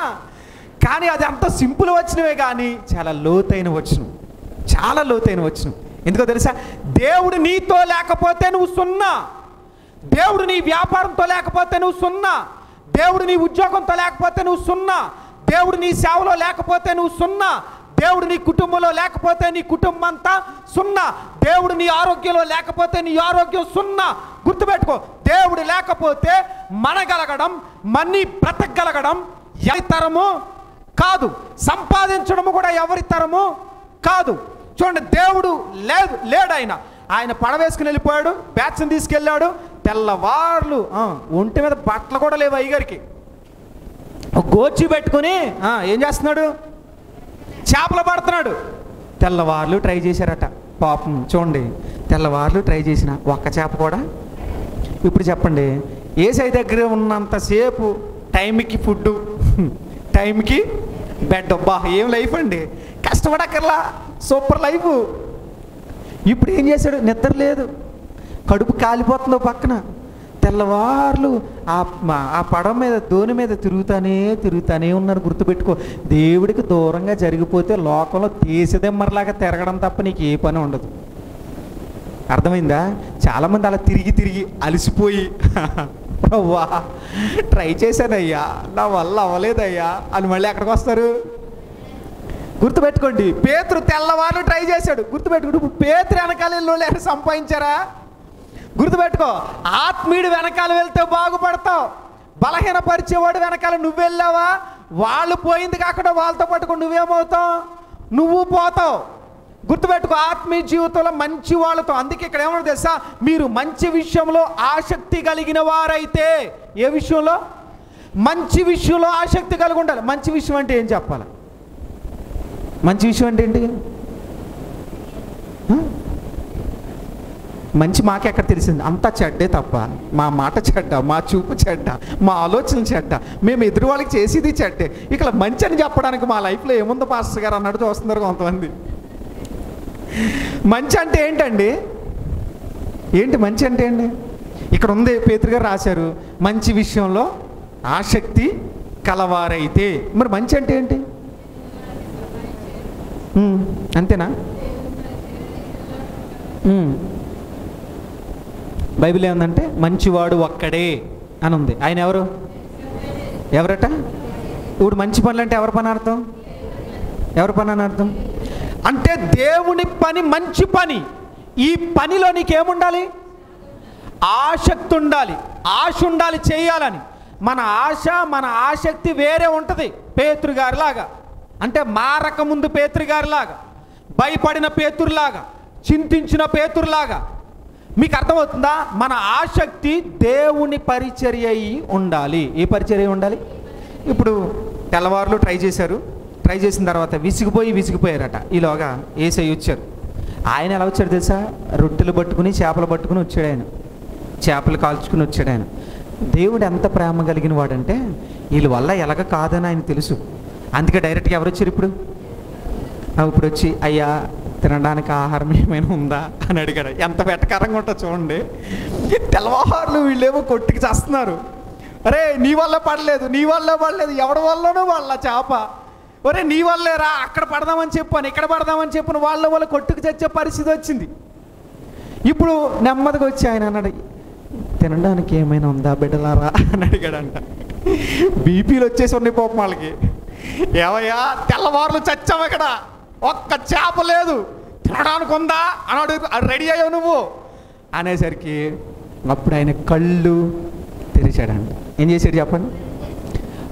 కానీ అది అంత సింపుల్ వచ్చినవే కానీ చాలా లోతైన వచ్చిన, చాలా లోతైన వచ్చిన. ఎందుకో తెలుసా? దేవుడు నీతో లేకపోతే నువ్వు సున్నా, దేవుడు నీ వ్యాపారంతో లేకపోతే నువ్వు సున్నా, దేవుడు నీ ఉద్యోగంతో లేకపోతే నువ్వు సున్నా, దేవుడు నీ సేవలో లేకపోతే నువ్వు సున్నా, దేవుడు నీ కుటుంబంలో లేకపోతే నీ కుటుంబం అంతా సున్నా, దేవుడు నీ ఆరోగ్యంలో లేకపోతే నీ ఆరోగ్యం సున్నా. గుర్తుపెట్టుకో, దేవుడు లేకపోతే మనగలగడం, మనీ బ్రతకగలగడం ఎవరి తరము కాదు, సంపాదించడము కూడా ఎవరి తరము కాదు. చూడండి, దేవుడు లేడు. ఆయన పడవేసుకుని వెళ్ళిపోయాడు, బ్యాచ్ని తీసుకెళ్ళాడు. తెల్లవార్లు ఒంటి మీద బట్టలు కూడా లేవు అయ్యగారికి. గోచి పెట్టుకుని ఏం చేస్తున్నాడు? చేపలు పడుతున్నాడు. తెల్లవార్లు ట్రై చేశారట పాపం. చూడండి, తెల్లవార్లు ట్రై చేసిన ఒక్క చేప కూడా. ఇప్పుడు చెప్పండి, ఏసై దగ్గర ఉన్నంతసేపు టైంకి ఫుడ్డు, టైంకి బెడ్. అబ్బా ఏం లైఫ్ అండి, కష్టపడక్కర్లా, సూపర్ లైఫ్. ఇప్పుడు ఏం చేశాడు? నిద్ర లేదు, కడుపు కాలిపోతుందో పక్కన. తెల్లవార్లు ఆ పడవ మీద, దోణి మీద తిరుగుతానే ఉన్నారు. గుర్తుపెట్టుకో, దేవుడికి దూరంగా జరిగిపోతే లోకంలో తీసేదెమ్మరిలాగా తిరగడం తప్ప నీకు ఏ పని ఉండదు. అర్థమైందా? చాలామంది అలా తిరిగి అలసిపోయి వా ట్రై చేశానయ్యా, నా వల్ల అవ్వలేదయ్యా అని మళ్ళీ ఎక్కడికి వస్తారు? గుర్తుపెట్టుకోండి, పేతురు తెల్లవారు ట్రై చేశాడు. గుర్తుపెట్టుకోండి, ఇప్పుడు పేతురు వెనకాల లేరు సంపాదించారా? గుర్తుపెట్టుకో, ఆత్మీయుడు వెనకాల వెళ్తే బాగుపడతావు. బలహీనపరిచేవాడు వెనకాల నువ్వు వెళ్ళావా, వాళ్ళు పోయింది కాకుండా వాళ్ళతో పట్టుకుని నువ్వేమవుతావు? నువ్వు పోతావు. గుర్తుపెట్టుకో, ఆత్మీయ జీవితంలో మంచి వాళ్ళతో. అందుకే ఇక్కడ ఏమన్నా తెలుసా, మీరు మంచి విషయంలో ఆసక్తి కలిగిన వారైతే, ఏ విషయంలో? మంచి విషయంలో ఆసక్తి కలిగి ఉండాలి. మంచి విషయం అంటే ఏం చెప్పాలి? మంచి విషయం అంటే ఏంటి? మంచి మాకెక్కడ తెలిసింది? అంతా చెడ్డే తప్ప, మా మాట చెడ్డ, మా చూపు చెడ్డ, మా ఆలోచనలు చెడ్డ, మేము ఎదురు వాళ్ళకి చేసేది చెడ్డే. ఇక మంచి అని చెప్పడానికి మా లైఫ్లో ఏముందో పాస్టర్ గారు అన్నట్టు చూస్తున్నారు కొంతమంది. మంచి అంటే ఏంటండి? ఏంటి మంచి అంటే ఏంటి? ఇక్కడ ఉంది, పేతురు గారు రాశారు, మంచి విషయంలో ఆసక్తి కలవారైతే. మరి మంచి అంటే ఏంటి? అంతేనా? బైబిల్ ఏముందంటే మంచివాడు ఒక్కడే అని ఉంది. ఆయన ఎవరట? ఇప్పుడు మంచి పనులు అంటే ఎవరి పని అర్థం? ఎవరి పని అని అర్థం? అంటే దేవుని పని మంచి పని. ఈ పనిలో నీకేముండాలి? ఆసక్తి ఉండాలి, ఆశ ఉండాలి చేయాలని. మన ఆశ, మన ఆసక్తి వేరే ఉంటుంది. పేతురు గారిలాగా, అంటే మారకముందు పేతురు గారిలాగా, భయపడిన పేతురులాగా, చింతించిన పేతురులాగా. మీకు అర్థమవుతుందా? మన ఆసక్తి దేవుని పరిచర్య అయి ఉండాలి. ఏ పరిచర్య ఉండాలి? ఇప్పుడు తెల్లవారులు ట్రై చేసిన తర్వాత విసిగిపోయారట. ఈలోగా యేసయ్య వచ్చారు. ఆయన ఎలా వచ్చాడు తెలుసా? రొట్టెలు పట్టుకుని చేపలు పట్టుకుని వచ్చాడు. ఆయన చేపలు కాల్చుకుని వచ్చాడు. ఆయన దేవుడు ఎంత ప్రేమ కలిగిన వాడంటే వీళ్ళ వల్ల ఎలాగ కాదని ఆయన తెలుసు. అందుకే డైరెక్ట్గా ఎవరు వచ్చారు? ఇప్పుడు వచ్చి అయ్యా తినడానికి ఆహారం ఏమైనా ఉందా అని అడిగాడు. ఎంత వెటకారంగా ఉంటుందో చూడండి. తెల్లవారులు వీళ్ళేమో కొట్టుకి చేస్తున్నారు. అరే నీ వల్ల పడలేదు, ఎవడి వల్లనో వాళ్ళ చేప. ఒరే నీ వల్లేరా, అక్కడ పడదామని చెప్పాను, ఇక్కడ పడదామని చెప్పాను, వాళ్ళ కొట్టుకు చచ్చే పరిస్థితి వచ్చింది. ఇప్పుడు నెమ్మదిగా వచ్చి ఆయన అన్నాడు, తినడానికి ఏమైనా ఉందా బిడ్డలారా అని అడిగాడంట. బీపీలు వచ్చేసి ఉన్నాయి పాపం వాళ్ళకి. ఏవయ్యా తెల్లవారులు చచ్చావు, ఇక్కడ ఒక్క చేప లేదు, తినడానికి ఉందా అన్నాడు. రెడీ అయ్యావు నువ్వు అనేసరికి అప్పుడు ఆయన కళ్ళు తెరిచాడంట. ఏం చేశాడు చెప్పండి?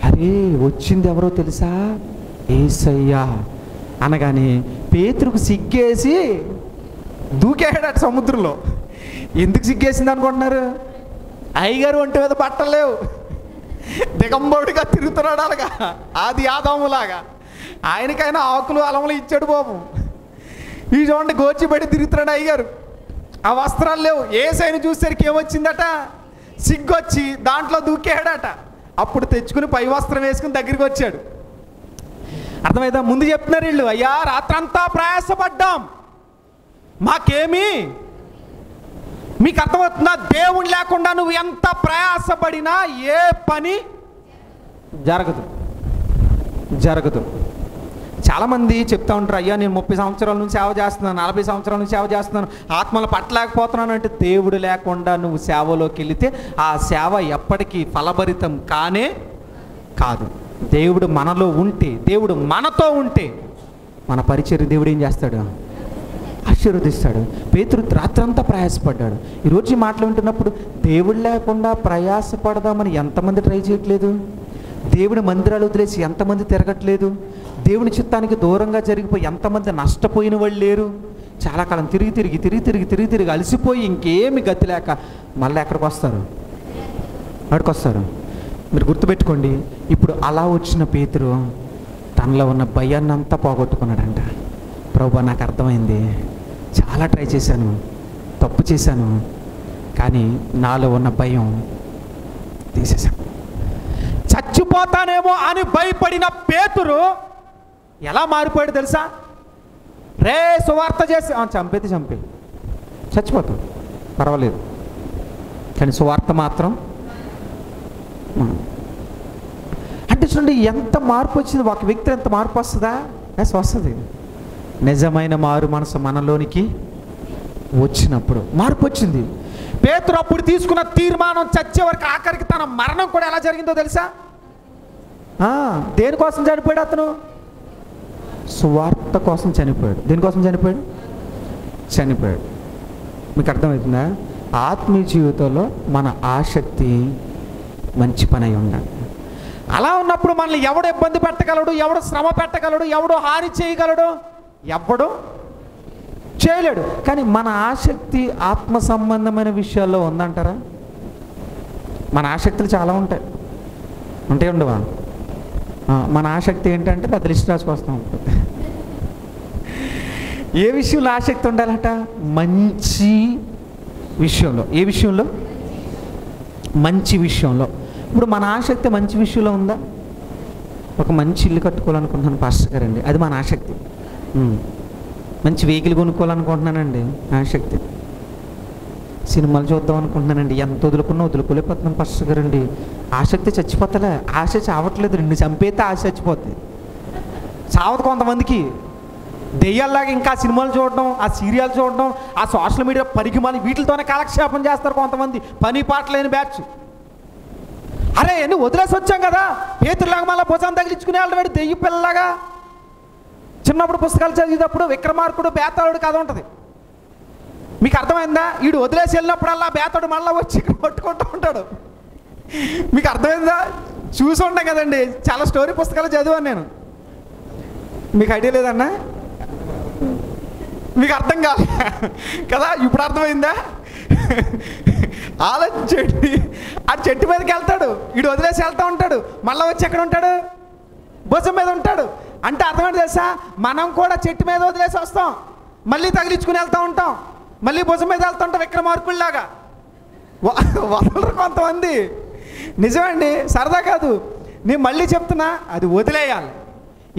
అరే వచ్చింది ఎవరో తెలుసా? యేసయ్యా అనగానే పేతురుకు సిగ్గేసి దూకేసాడట సముద్రంలో. ఎందుకు సిగ్గేసింది అనుకుంటున్నారు? అయ్యగారు ఒంటి మీద బట్టలేవు, దిగంబరుడిగా తిరుగుతున్నాడు అలాగా, ఆది ఆదాములాగా. ఆయనకైనా ఆకులు అలములు ఇచ్చాడు బాబు. ఈ చూడండి గోచిపెట్టి తిరుగుతున్నాడు అయ్యగారు. ఆ వస్త్రాలు లేవు. యేసయ్యను చూసేసరికి ఏమొచ్చిందట? సిగ్గొచ్చి దాంట్లో దూకేసాడట. అప్పుడు తెచ్చుకుని పై వస్త్రం వేసుకుని దగ్గరికి వచ్చాడు. అర్థమైందా? ముందు చెప్తున్నారు వీళ్ళు, అయ్యా రాత్రంతా ప్రయాసపడ్డాం, మాకేమీ. మీకు అర్థమవుతుందా? దేవుడు లేకుండా నువ్వు ఎంత ప్రయాసపడినా ఏ పని జరగదు. చాలామంది చెప్తా ఉంటారు, అయ్యా నేను 30 సంవత్సరాల నుంచి సేవ చేస్తున్నాను, 40 సంవత్సరాల నుంచి సేవ చేస్తున్నాను, ఆత్మలు పట్టలేకపోతున్నాను అంటే దేవుడు లేకుండా నువ్వు సేవలోకి వెళితే ఆ సేవ ఎప్పటికీ ఫలభరితం కాదు. దేవుడు మనలో ఉంటే, దేవుడు మనతో ఉంటే మన పరిచర్య దేవుడు ఏం చేస్తాడు? ఆశీర్వదిస్తాడు. పేతురు రాత్రంతా ప్రయాసపడ్డాడు. ఈరోజు ఈ మాటలు వింటున్నప్పుడు దేవుడు లేకుండా ప్రయాసపడదామని ఎంతమంది ట్రై చేయట్లేదు? దేవుడి మందిరాలు వదిలేసి ఎంతమంది తిరగట్లేదు? దేవుని చిత్తానికి దూరంగా జరిగిపోయి ఎంతమంది నష్టపోయిన వాళ్ళు లేరు? చాలా కాలం తిరిగి అలసిపోయి ఇంకేమి గతి లేక మళ్ళీ ఎక్కడికి వస్తారు? మీరు గుర్తుపెట్టుకోండి. ఇప్పుడు అలా వచ్చిన పేతురు తనలో ఉన్న భయాన్ని అంతా పోగొట్టుకున్నాడంట. ప్రభువా నాకు అర్థమైంది, చాలా ట్రై చేశాను, తప్పు చేశాను, కానీ నాలో ఉన్న భయం తీసేశాను. చచ్చిపోతానేమో అని భయపడిన పేతురు ఎలా మారిపోయాడు తెలుసా? రే సువార్త చేసి చంపే చచ్చిపోతాం పర్వాలేదు, కానీ సువార్త మాత్రం అంటే చూడండి ఎంత మార్పు వచ్చింది. ఒక వ్యక్తి ఎంత మార్పు వస్తుందా? వస్తుంది. నిజమైన మారు మనసు మనలోనికి వచ్చినప్పుడు మార్పు వచ్చింది. పేతురు అప్పుడు తీసుకున్న తీర్మానం చచ్చే వరకు, ఆఖరికి తన మరణం కూడా ఎలా జరిగిందో తెలుసా? దేనికోసం చనిపోయాడు అతను? సువార్త కోసం చనిపోయాడు. దేనికోసం చనిపోయాడు? మీకు అర్థమవుతుందా? ఆత్మీయ జీవితంలో మన ఆసక్తి మంచి పని అయి ఉండాలి. అలా ఉన్నప్పుడు మనల్ని ఎవడు ఇబ్బంది పెట్టగలడు, ఎవడు శ్రమ పెట్టగలడు, ఎవడు హాని చేయగలడు? ఎవడు చేయలేడు. కానీ మన ఆసక్తి ఆత్మ సంబంధమైన విషయాల్లో ఉందంటారా? మన ఆసక్తులు చాలా ఉంటాయి, ఉండవా? మన ఆసక్తి ఏంటంటే పెద్ద లిస్ట్ రాసుకొస్తాం ఉంటుంది. ఏ విషయంలో ఆసక్తి ఉండాలట? మంచి విషయంలో. ఏ విషయంలో? మంచి విషయంలో. ఇప్పుడు మన ఆసక్తి మంచి విషయంలో ఉందా? ఒక మంచి ఇల్లు కట్టుకోవాలనుకుంటున్నాను పాస్టర్ గారండి, అది మన ఆసక్తి. మంచి వెహికల్ కొనుక్కోవాలనుకుంటున్నానండి, ఆసక్తి. సినిమాలు చూద్దాం అనుకుంటున్నానండి, ఎంత వదులుకోలేకపోతున్నాను పాస్టర్ గారండి. ఆసక్తి చచ్చిపోతలే, ఆశ చావట్లేదు. నిన్ను చంపేస్తే ఆశ చచ్చిపోతుంది. చావదు కొంతమందికి. దెయ్యాల్లాగా ఇంకా సినిమాలు చూడడం, ఆ సీరియల్ చూడడం, ఆ సోషల్ మీడియా పరిగమని వీటితోనే కాలక్షేపం చేస్తారు కొంతమంది, పని పాట లేని బ్యాచ్. అరే నువ్వు వదిలేసి వచ్చాం కదా, పేతురులాగా మళ్ళీ భుజం తగిలించుకునే వాళ్ళు దెయ్య పిల్లలాగా. చిన్నప్పుడు పుస్తకాలు చదివేటప్పుడు విక్రమార్కుడు బేతాళుడు కథ ఉంటుంది, మీకు అర్థమైందా? వీడు వదిలేసి వెళ్ళినప్పుడల్లా బేతాడు మళ్ళీ వచ్చి ఇక్కడ పట్టుకుంటూ ఉంటాడు. మీకు అర్థమైందా? చూసి ఉంటాం కదండి, చాలా స్టోరీ పుస్తకాలు చదివాను నేను. మీకు ఐడియా లేదన్నా? మీకు అర్థం కాదు కదా? ఇప్పుడు అర్థమైందా? ఆలోచించండి. ఆ చెట్టు మీదకి వెళ్తాడు, వీడు వదిలేసి వెళ్తూ ఉంటాడు, మళ్ళీ వచ్చి ఎక్కడ ఉంటాడు? భుజం మీద ఉంటాడు. అంటే అర్థమైంది తెలుసా? మనం కూడా చెట్టు మీద వదిలేసి వస్తాం, మళ్ళీ తగిలించుకుని వెళ్తూ ఉంటాం, మళ్ళీ భుజం మీద వెళ్తుంటాం విక్రమార్కుల్లాగా. వదలరు కొంతమంది. నిజమండి, సరదా కాదు. నేను మళ్ళీ చెప్తున్నా, అది వదిలేయాలి.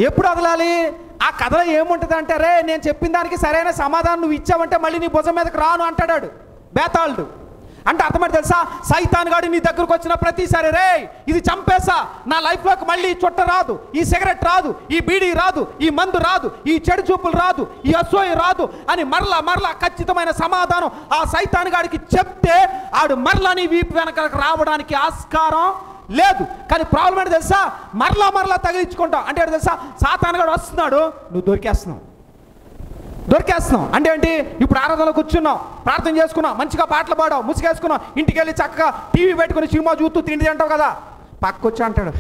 ఎప్పుడు వదలాలి? ఆ కథలో ఏముంటుంది అంటే, రే నేను చెప్పిన దానికి సరైన సమాధానం నువ్వు ఇచ్చావంటే మళ్ళీ నీ భుజం మీదకి రాను అంటాడు బేతాళుడు. అంటే అర్థమైంది తెలుసా? సైతాన్ గాడు నీ దగ్గరకు వచ్చిన ప్రతిసారి, రే ఇది చంపేసా, నా లైఫ్లోకి మళ్ళీ చుట్ట రాదు, ఈ సిగరెట్ రాదు, ఈ బీడీ రాదు, ఈ మందు రాదు, ఈ చెడు చూపులు రాదు, ఈ అసూయ రాదు అని మరలా ఖచ్చితమైన సమాధానం ఆ సైతాన్ గాడికి చెప్తే ఆడు మరలా నీ వీపు వెనకలకు రావడానికి ఆస్కారం లేదు. కానీ ప్రాబ్లం ఏంటి తెలుసా? మరలా తగిలించుకుంటాం. అంటే ఏంటి తెలుసా? సాతాన్ గాడు వస్తున్నాడు, నువ్వు దొరికేస్తున్నావు. అంటే ఏంటి? ఇప్పుడు ఆరాధనలో కూర్చున్నాం, ప్రార్థన చేసుకున్నాం, మంచిగా పాటలు పాడావు, ముసుగేసుకున్నాం, ఇంటికి వెళ్ళి చక్కగా టీవీ పెట్టుకుని సినిమా చూస్తూ తిండి అంటావు కదా, పక్కొచ్చి అంటాడు,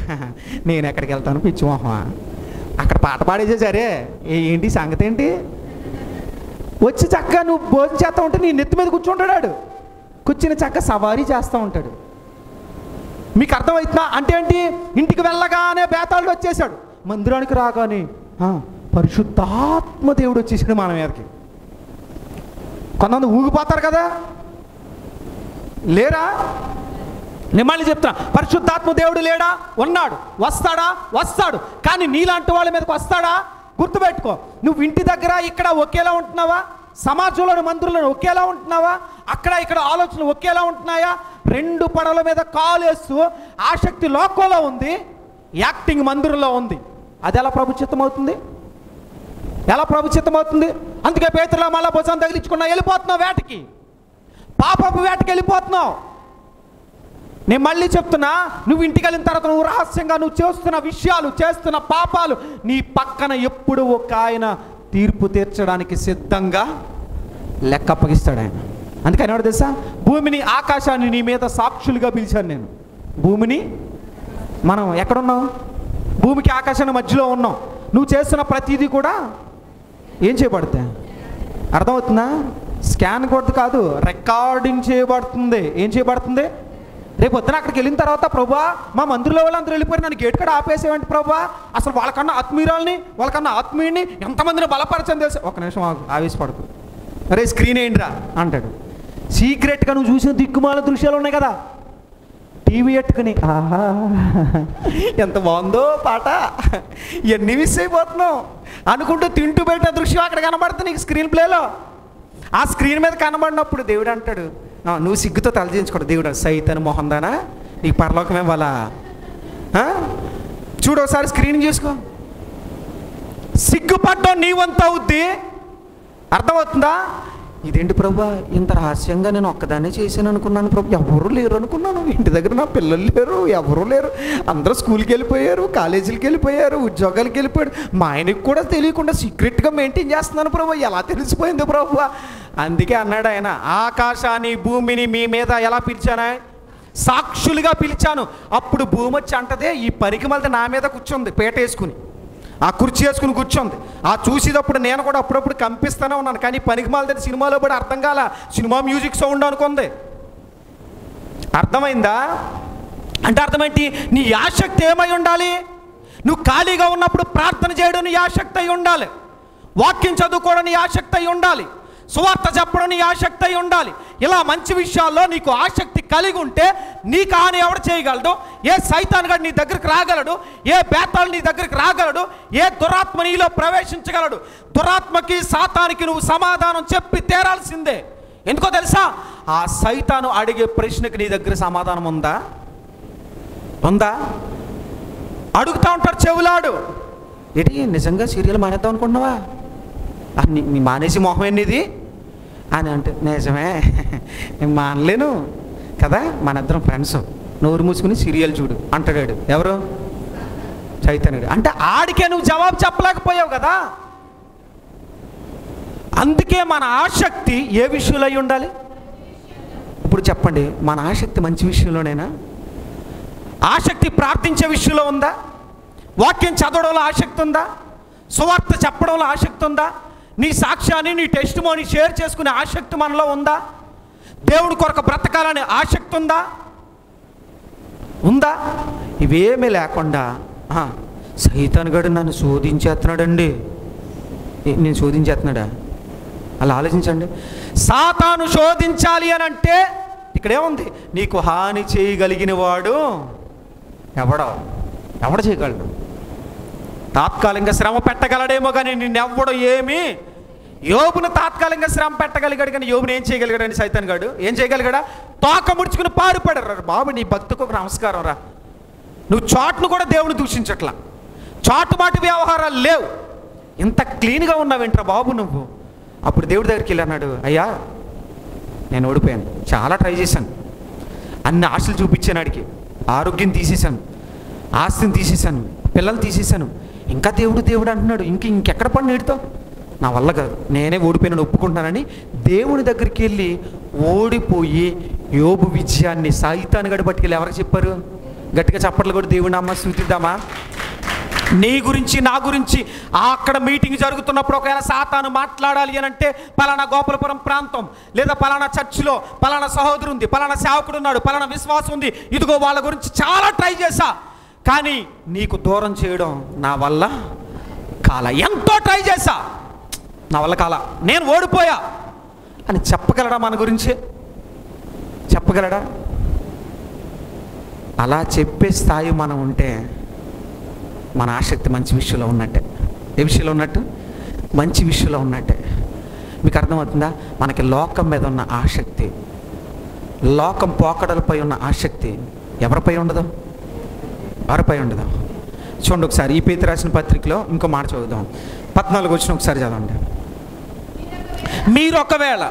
నేను ఎక్కడికి వెళ్తాను పిచ్చి మొహమా, అక్కడ పాట పాడేసేసరే ఏంటి సంగతి ఏంటి? వచ్చి చక్కగా నువ్వు భోజనం చేస్తూ ఉంటే నీ నెత్తి మీద కూర్చుంటాడు, కూర్చుని చక్కగా సవారీ చేస్తూ ఉంటాడు. మీకు అర్థమవుతుందా? అంటే ఏంటి? ఇంటికి వెళ్ళగానే బేతాళుడు వచ్చేసాడు, మందిరానికి రాగానే పరిశుద్ధాత్మ దేవుడు వచ్చేసాడు మన మీదకి. కొంతమంది ఊగిపోతారు కదా, లేరా? నేను మళ్ళీ చెప్తున్నా, పరిశుద్ధాత్మ దేవుడు లేడా? ఉన్నాడు. వస్తాడు. కానీ నీలాంటి వాళ్ళ మీదకి వస్తాడా? గుర్తుపెట్టుకో, నువ్వు ఇంటి దగ్గర ఇక్కడ ఒకేలా ఉంటున్నావా? సమాజంలోని మందిరంలో ఒకేలా ఉంటున్నావా? అక్కడ ఇక్కడ ఆలోచనలు ఒకేలా ఉంటున్నాయా? రెండు పడవల మీద కాలు వేస్తూ ఆసక్తి లోకంలో ఉంది, యాక్టింగ్ మందిరంలో ఉంది. అది ఎలా ప్రభుచిత్తం అవుతుంది? అందుకే పేతురులా మళ్ళా భుజం తగిలించుకున్నా వెళ్ళిపోతున్నావు వేటకి, పాపపు వేటకి వెళ్ళిపోతున్నావు. నేను మళ్ళీ చెప్తున్నా, నువ్వు ఇంటికి వెళ్ళిన తర్వాత నువ్వు రహస్యంగా నువ్వు చేస్తున్న విషయాలు, చేస్తున్న పాపాలు నీ పక్కన ఎప్పుడు ఒక ఆయన తీర్పు తీర్చడానికి సిద్ధంగా లెక్క అప్పగిస్తాడు ఆయన. అందుకని ఎవరు తెలుసా? భూమిని ఆకాశాన్ని నీ మీద సాక్షులుగా పిలిచాను నేను. భూమిని, మనం ఎక్కడున్నాం? భూమికి ఆకాశాన్ని మధ్యలో ఉన్నాం. నువ్వు చేస్తున్న ప్రతిదీ కూడా ఏం చేయబడుతుంది? అర్థమవుతుందా? స్కాన్ కొడుతు కాదు, రికార్డింగ్ చేయబడుతుంది. ఏం చేయబడుతుంది? రేపు పొద్దున అక్కడికి వెళ్ళిన తర్వాత, ప్రభా మా మందిరంలో వాళ్ళు అందరూ వెళ్ళిపోయి నన్ను గేట్ కాడ ఆపేసేవంటి ప్రభా, అసలు వాళ్ళకన్నా ఆత్మీయురాల్ని, వాళ్ళకన్నా ఆత్మీయుడిని ఎంతమందిని బలపరచని తెలుసు. ఒక నిమిషం ఆవేశపడకు, అరే స్క్రీన్ ఏంట్రా అంటాడు. సీక్రెట్గా నువ్వు చూసిన దిక్కుమాల దృశ్యాలు ఉన్నాయి కదా, టీవీ పెట్టుకుని ఆహా ఎంత బాగుందో పాట, ఇవన్నీ మిస్ అయిపోతున్నావు అనుకుంటూ తింటూ పెట్టిన దృశ్యం అక్కడ కనబడుతుంది నీకు స్క్రీన్ ప్లేలో. ఆ స్క్రీన్ మీద కనబడినప్పుడు దేవుడు అంటాడు, నువ్వు సిగ్గుతో తలదించుకోడు. దేవుడు, సైతాను మొహందానా నీకు పరలోకమే వాళ్ళ చూడు ఒకసారి స్క్రీన్ చూసుకో. సిగ్గుపడ్డం నీ వంతు అవుద్ది. అర్థమవుతుందా? ఇదేంటి ప్రభా, ఇంత రహస్యంగా నేను ఒక్కదాన్నే చేశాను అనుకున్నాను ప్రభు, ఎవరు లేరు అనుకున్నాను, ఇంటి దగ్గర నా పిల్లలు లేరు, ఎవరు లేరు, అందరూ స్కూల్కి వెళ్ళిపోయారు, కాలేజీలకి వెళ్ళిపోయారు, ఉద్యోగాలకి వెళ్ళిపోయారు, మా ఆయనకి కూడా తెలియకుండా సీక్రెట్గా మెయింటైన్ చేస్తున్నాను ప్రభు, ఎలా తెలిసిపోయింది ప్రభు? అందుకే అన్నాడు ఆయన, ఆకాశాన్ని భూమిని మీ మీద ఎలా పిలిచానా? సాక్షులుగా పిలిచాను. అప్పుడు భూమి వచ్చి అంటదే, ఈ పనికి మళ్ళీ నా మీద కూర్చుంది, పేట వేసుకుని, ఆ కుర్చీ వేసుకుని కూర్చోంది. ఆ చూసేటప్పుడు నేను కూడా అప్పుడప్పుడు కంపిస్తూనే ఉన్నాను, కానీ పనికి మాలితే సినిమాలో కూడా అర్థం కాల, సినిమా మ్యూజిక్ సౌండ్ అనుకుంది. అర్థమైందా? అంటే అర్థమేంటి? నీ ఆసక్తి ఏమై ఉండాలి? నువ్వు ఖాళీగా ఉన్నప్పుడు ప్రార్థన చేయడం నీ ఆసక్తి అయి ఉండాలి, వాక్యం చదువుకోవడం నీ ఆసక్తి అయి ఉండాలి, సువార్త చెప్పడం నీ ఆసక్తి అయి ఉండాలి. ఇలా మంచి విషయాల్లో నీకు ఆసక్తి కలిగి ఉంటే నీకు హాని ఎవడు చేయగలడు? ఏ సైతాన్ గాడు నీ దగ్గరికి రాగలడు? ఏ బేతాళుడు నీ దగ్గరికి రాగలడు? ఏ దురాత్మ నీలో ప్రవేశించగలడు? దురాత్మకి సాతానికి నువ్వు సమాధానం చెప్పి తీరాల్సిందే. ఎందుకో తెలుసా? ఆ సైతాను అడిగే ప్రశ్నకి నీ దగ్గర సమాధానం ఉందా? అడుగుతూ ఉంటాడు చెవులాడు, ఏంటి నిజంగా సీరియల్ మానేద్దాం అనుకుంటున్నావా? నీ మానేసి మొహం ఎన్నిది అని అంటే, నిజమే నేను మానలేను కదా, మన ఇద్దరం ఫ్రెండ్స్, నోరు మూసుకుని సీరియల్ చూడు అంటాడు. ఎవరు? చైతన్యుడు. అంటే ఆడికే నువ్వు జవాబు చెప్పలేకపోయావు కదా. అందుకే మన ఆసక్తి ఏ విషయంలో అయి ఉండాలి? ఇప్పుడు చెప్పండి, మన ఆసక్తి మంచి విషయంలోనేనా? ఆసక్తి ప్రార్థించే విషయంలో ఉందా? వాక్యం చదవడంలో ఆసక్తి ఉందా? సువార్త చెప్పడంలో ఆసక్తి ఉందా? నీ సాక్ష్యాన్ని, నీ టెస్టిమోనీ షేర్ చేసుకునే ఆసక్తి మనలో ఉందా? దేవుడి కొరకు బ్రతకాలనే ఆసక్తి ఉందా? ఇవేమీ లేకుండా సైతాను గడు నన్ను శోధించేస్తున్నాడండి. నేను శోధించేస్తున్నాడా? అలా ఆలోచించండి. సాతాను శోధించాలి అని అంటే ఇక్కడేముంది? నీకు హాని చేయగలిగిన వాడు ఎవడ చేయగలడు? తాత్కాలికంగా శ్రమ పెట్టగలడేమో కానీ నిన్నెవ్వడు ఏమి. యోబును తాత్కాలికంగా శ్రమ పెట్టగలిగాడు కానీ యోబుని ఏం చేయగలిగాడండి సైతాను గాడు? ఏం చేయగలిగాడా? తోక ముడుచుకుని పారిపడారు. బాబు నీ భక్తికి ఒక నమస్కారం రా, నువ్వు చాటును కూడా దేవుని దూషించట్లా, చాటుమాటి వ్యవహారాలు లేవు, ఇంత క్లీన్గా ఉన్నావేంట్రా బాబు నువ్వు? అప్పుడు దేవుడి దగ్గరికి వెళ్ళి అన్నాడు, అయ్యా నేను ఓడిపోయాను, చాలా ట్రై చేశాను, అన్ని ఆశలు చూపించాను, ఆడికి ఆరోగ్యం తీసేశాను, ఆస్తిని తీసేశాను, పిల్లలు తీసేశాను, ఇంకా దేవుడు అంటున్నాడు, ఇంకెక్కడ పని నీటితో నా వల్ల కాదు, నేనే ఓడిపోయినాను ఒప్పుకుంటానని దేవుని దగ్గరికి వెళ్ళి ఓడిపోయి యోబు విజయాన్ని సైతాను గడి పట్టుకెళ్ళి ఎవరికి చెప్పారు? గట్టిగా చప్పట్లు కూడా దేవుని అమ్మ స్తుతిద్దామా? నీ గురించి నా గురించి అక్కడ మీటింగ్ జరుగుతున్నప్పుడు ఒకవేళ సాతాను మాట్లాడాలి అని అంటే, పలానా గోపాలపురం ప్రాంతం లేదా పలానా చర్చిలో పలానా సహోదరు ఉంది, పలానా సేవకుడు ఉన్నాడు, పలానా విశ్వాసం ఉంది, ఇదిగో వాళ్ళ గురించి చాలా ట్రై చేశా, కానీ నీకు దూరం చేయడం నా వల్ల కాల, ఎంతో ట్రై చేశా, నా వల్ల కాల, నేను ఓడిపోయా అని చెప్పగలడా? మన గురించి చెప్పగలడా? అలా చెప్పే స్థాయి మనం ఉంటే మన ఆసక్తి మంచి విషయంలో ఉన్నట్టే. ఏ విషయంలో ఉన్నట్టు? మంచి విషయంలో ఉన్నట్టే. మీకు అర్థమవుతుందా? మనకి లోకం మీద ఉన్న ఆసక్తి, లోకం పోకడలపై ఉన్న ఆసక్తి ఎవరిపై ఉండదు? ఎవరిపై ఉండదు? చూడండి ఒకసారి ఈ పేతురు రాసిన పత్రికలో ఇంకో మాట చదువుదాం. 14 వచ్చిన ఒకసారి చదవండి. మీరు ఒకవేళ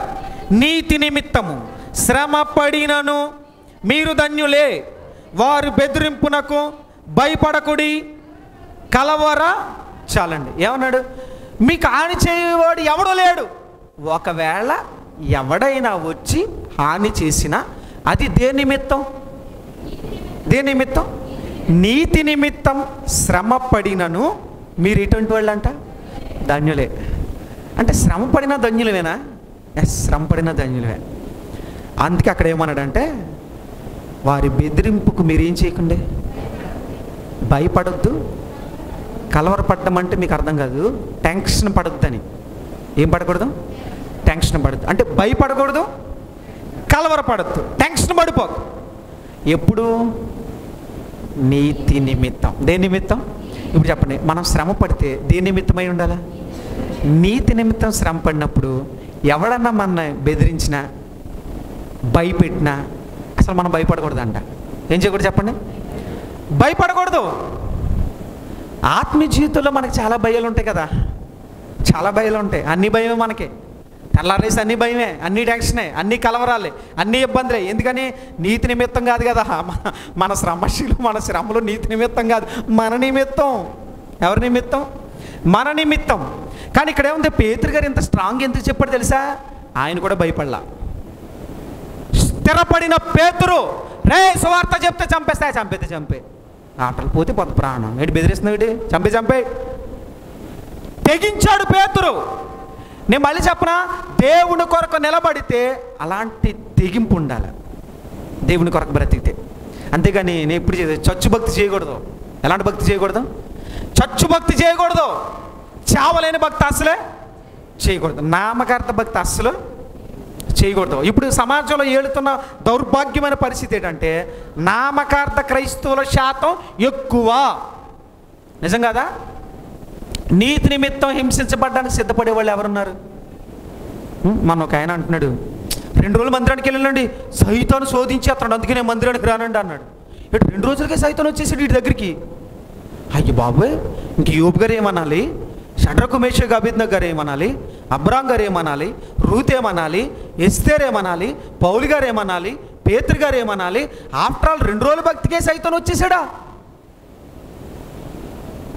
నీతి నిమిత్తము శ్రమ పడినను మీరు ధన్యులే, వారి బెదిరింపునకు భయపడకుడి, కలవర చాలండి. ఏమన్నాడు? మీకు హాని చేయవాడు ఎవడో లేడు. ఒకవేళ ఎవడైనా వచ్చి హాని చేసినా అది దేని నిమిత్తం? దేని నిమిత్తం? నీతి నిమిత్తం శ్రమ పడినను మీరు ఇటువంటి వాళ్ళు అంట ధన్యులే. అంటే శ్రమ పడిన ధన్యులవేనా? శ్రమ పడిన ధన్యులవే. అందుకే అక్కడ ఏమన్నాడంటే, వారి బెదిరింపుకు మీరేం చేయకండి, భయపడొద్దు. కలవరపడ్డం అంటే మీకు అర్థం కాదు, టెన్షన్ పడొద్దని. ఏం పడకూడదు? టెన్షన్ పడద్దు. అంటే భయపడకూడదు, కలవరపడద్దు, టెన్షన్ పడిపోదు. ఎప్పుడు? నీతి నిమిత్తం. దేని నిమిత్తం? ఇప్పుడు చెప్పండి, మనం శ్రమ పడితే దేని నిమిత్తమై ఉండాలా? నీతి నిమిత్తం శ్రమ పడినప్పుడు ఎవడన్నా మన బెదిరించినా భయపెట్టినా అసలు మనం భయపడకూడదంట. ఏం చేయకూడదు చెప్పండి? భయపడకూడదు. ఆత్మీయ జీవితంలో మనకి చాలా భయాలు ఉంటాయి కదా, చాలా భయాలు ఉంటాయి. అన్ని భయమే మనకి, తెల్లారేసి అన్ని భయమే, అన్ని టెన్షనే, అన్ని కలవరాలే, అన్ని ఇబ్బందులే. ఎందుకని? నీతి నిమిత్తం కాదు కదా. మన శ్రమలు నీతి నిమిత్తం కాదు, మన నిమిత్తం. ఎవరి నిమిత్తం? మన నిమిత్తం. కానీ ఇక్కడ ఏముంది? పేతురు గారు ఇంత స్ట్రాంగ్ ఎందుకు చెప్పాడు తెలుసా? ఆయన కూడా భయపడలా. స్థిరపడిన పేతురు, రే సువార్త చెప్తే చంపేస్తా, చంపే ఆటలు పోతే పొంత ప్రాణం ఏంటి బెదిరిస్తున్నాడు, చంపే తెగించాడు పేతురు. నేను మళ్ళీ చెప్పనా, దేవుని కొరకు నిలబడితే అలాంటి తెగింపు ఉండాలి, దేవుని కొరకు బ్రతికితే. అంతేగాని నేను ఎప్పుడు చచ్చు భక్తి చేయకూడదు. ఎలాంటి భక్తి చేయకూడదు? చచ్చు భక్తి చేయకూడదు, చావలేని భక్తి అసలే చేయకూడదు, నామకార్థ భక్తి అస్సలు చేయకూడదు. ఇప్పుడు సమాజంలో ఏలుతున్న దౌర్భాగ్యమైన పరిస్థితి ఏంటంటే, నామకార్థ క్రైస్తవుల శాతం ఎక్కువ. నిజం కదా? నీతి నిమిత్తం హింసించబడ్డానికి సిద్ధపడే వాళ్ళు ఎవరున్నారు? మన ఒక ఆయన అంటున్నాడు, 2 రోజులు మందిరానికి వెళ్ళండి, సైతాను శోధించేస్తున్నాడు, అందుకే నేను మందిరానికి రానండి అన్నాడు. ఇటు 2 రోజులకే సైతాను వచ్చేసాడు వీటి దగ్గరికి. అయ్యో బాబోయ్, ఇంక యోబు గారు ఏమనాలి, షడ్రకు మేషకు అబేద్నెగో గారు ఏమనాలి, అబ్రాం గారు ఏమనాలి, రూత్ ఏమనాలి, ఎస్తేర్ ఏమనాలి, పౌలు గారు ఏమనాలి, పేతురు గారు ఏమనాలి? ఆఫ్టర్ ఆల్ 2 రోజుల భక్తికే సైతం వచ్చేసాడా?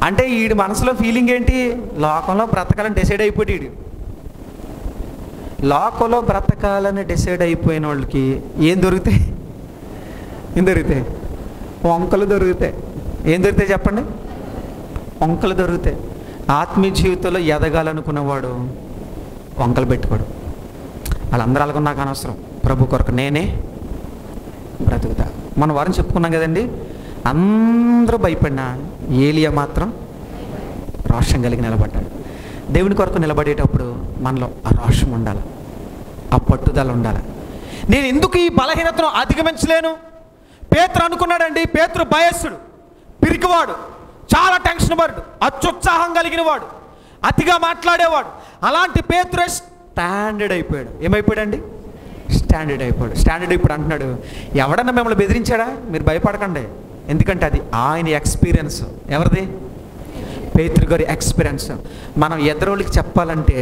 అంటే వీడి మనసులో ఫీలింగ్ ఏంటి? లోకంలో బ్రతకాలని డిసైడ్ అయిపోయాడు వీడు. లోకంలో బ్రతకాలని డిసైడ్ అయిపోయిన వాళ్ళకి ఏం దొరుకుతాయి? వంకలు దొరుకుతాయి. ఏం దొరుకుతాయి చెప్పండి? వంకలు దొరుకుతాయి. ఆత్మీయ జీవితంలో ఎదగాలనుకున్నవాడు వంకలు పెట్టుకోడు. వాళ్ళందరూ అలాగ నాకు అనవసరం, ప్రభు కొరకు నేనే బ్రతుకుతా. మనం వారిని చెప్పుకున్నాం కదండి, అందరూ భయపడినా ఏలియా మాత్రం రోషం కలిగి నిలబడ్డాడు. దేవుని కొరకు నిలబడేటప్పుడు మనలో ఆ రోషం ఉండాలి, ఆ పట్టుదల ఉండాలి. నేను ఎందుకు ఈ బలహీనతను అధిగమించలేను? పేతురు అనుకున్నాడండి, పేతురు భయస్థుడు, పిరికివాడు, చాలా టెన్షన్ పడ్డు, అత్యుత్సాహం కలిగిన వాడు, అతిగా మాట్లాడేవాడు. అలాంటి పేతురు స్టాండర్డ్ అయిపోయాడు. ఏమైపోయాడండి? స్టాండర్డ్ అయిపోయాడు. స్టాండర్డ్ ఇప్పుడు అంటున్నాడు, ఎవడన్నా మిమ్మల్ని బెదిరించాడా? మీరు భయపడకండి, ఎందుకంటే అది ఆయన ఎక్స్పీరియన్స్. ఎవరిది? పేతురు గారి ఎక్స్పీరియన్స్. మనం ఎదురోళ్ళకి చెప్పాలంటే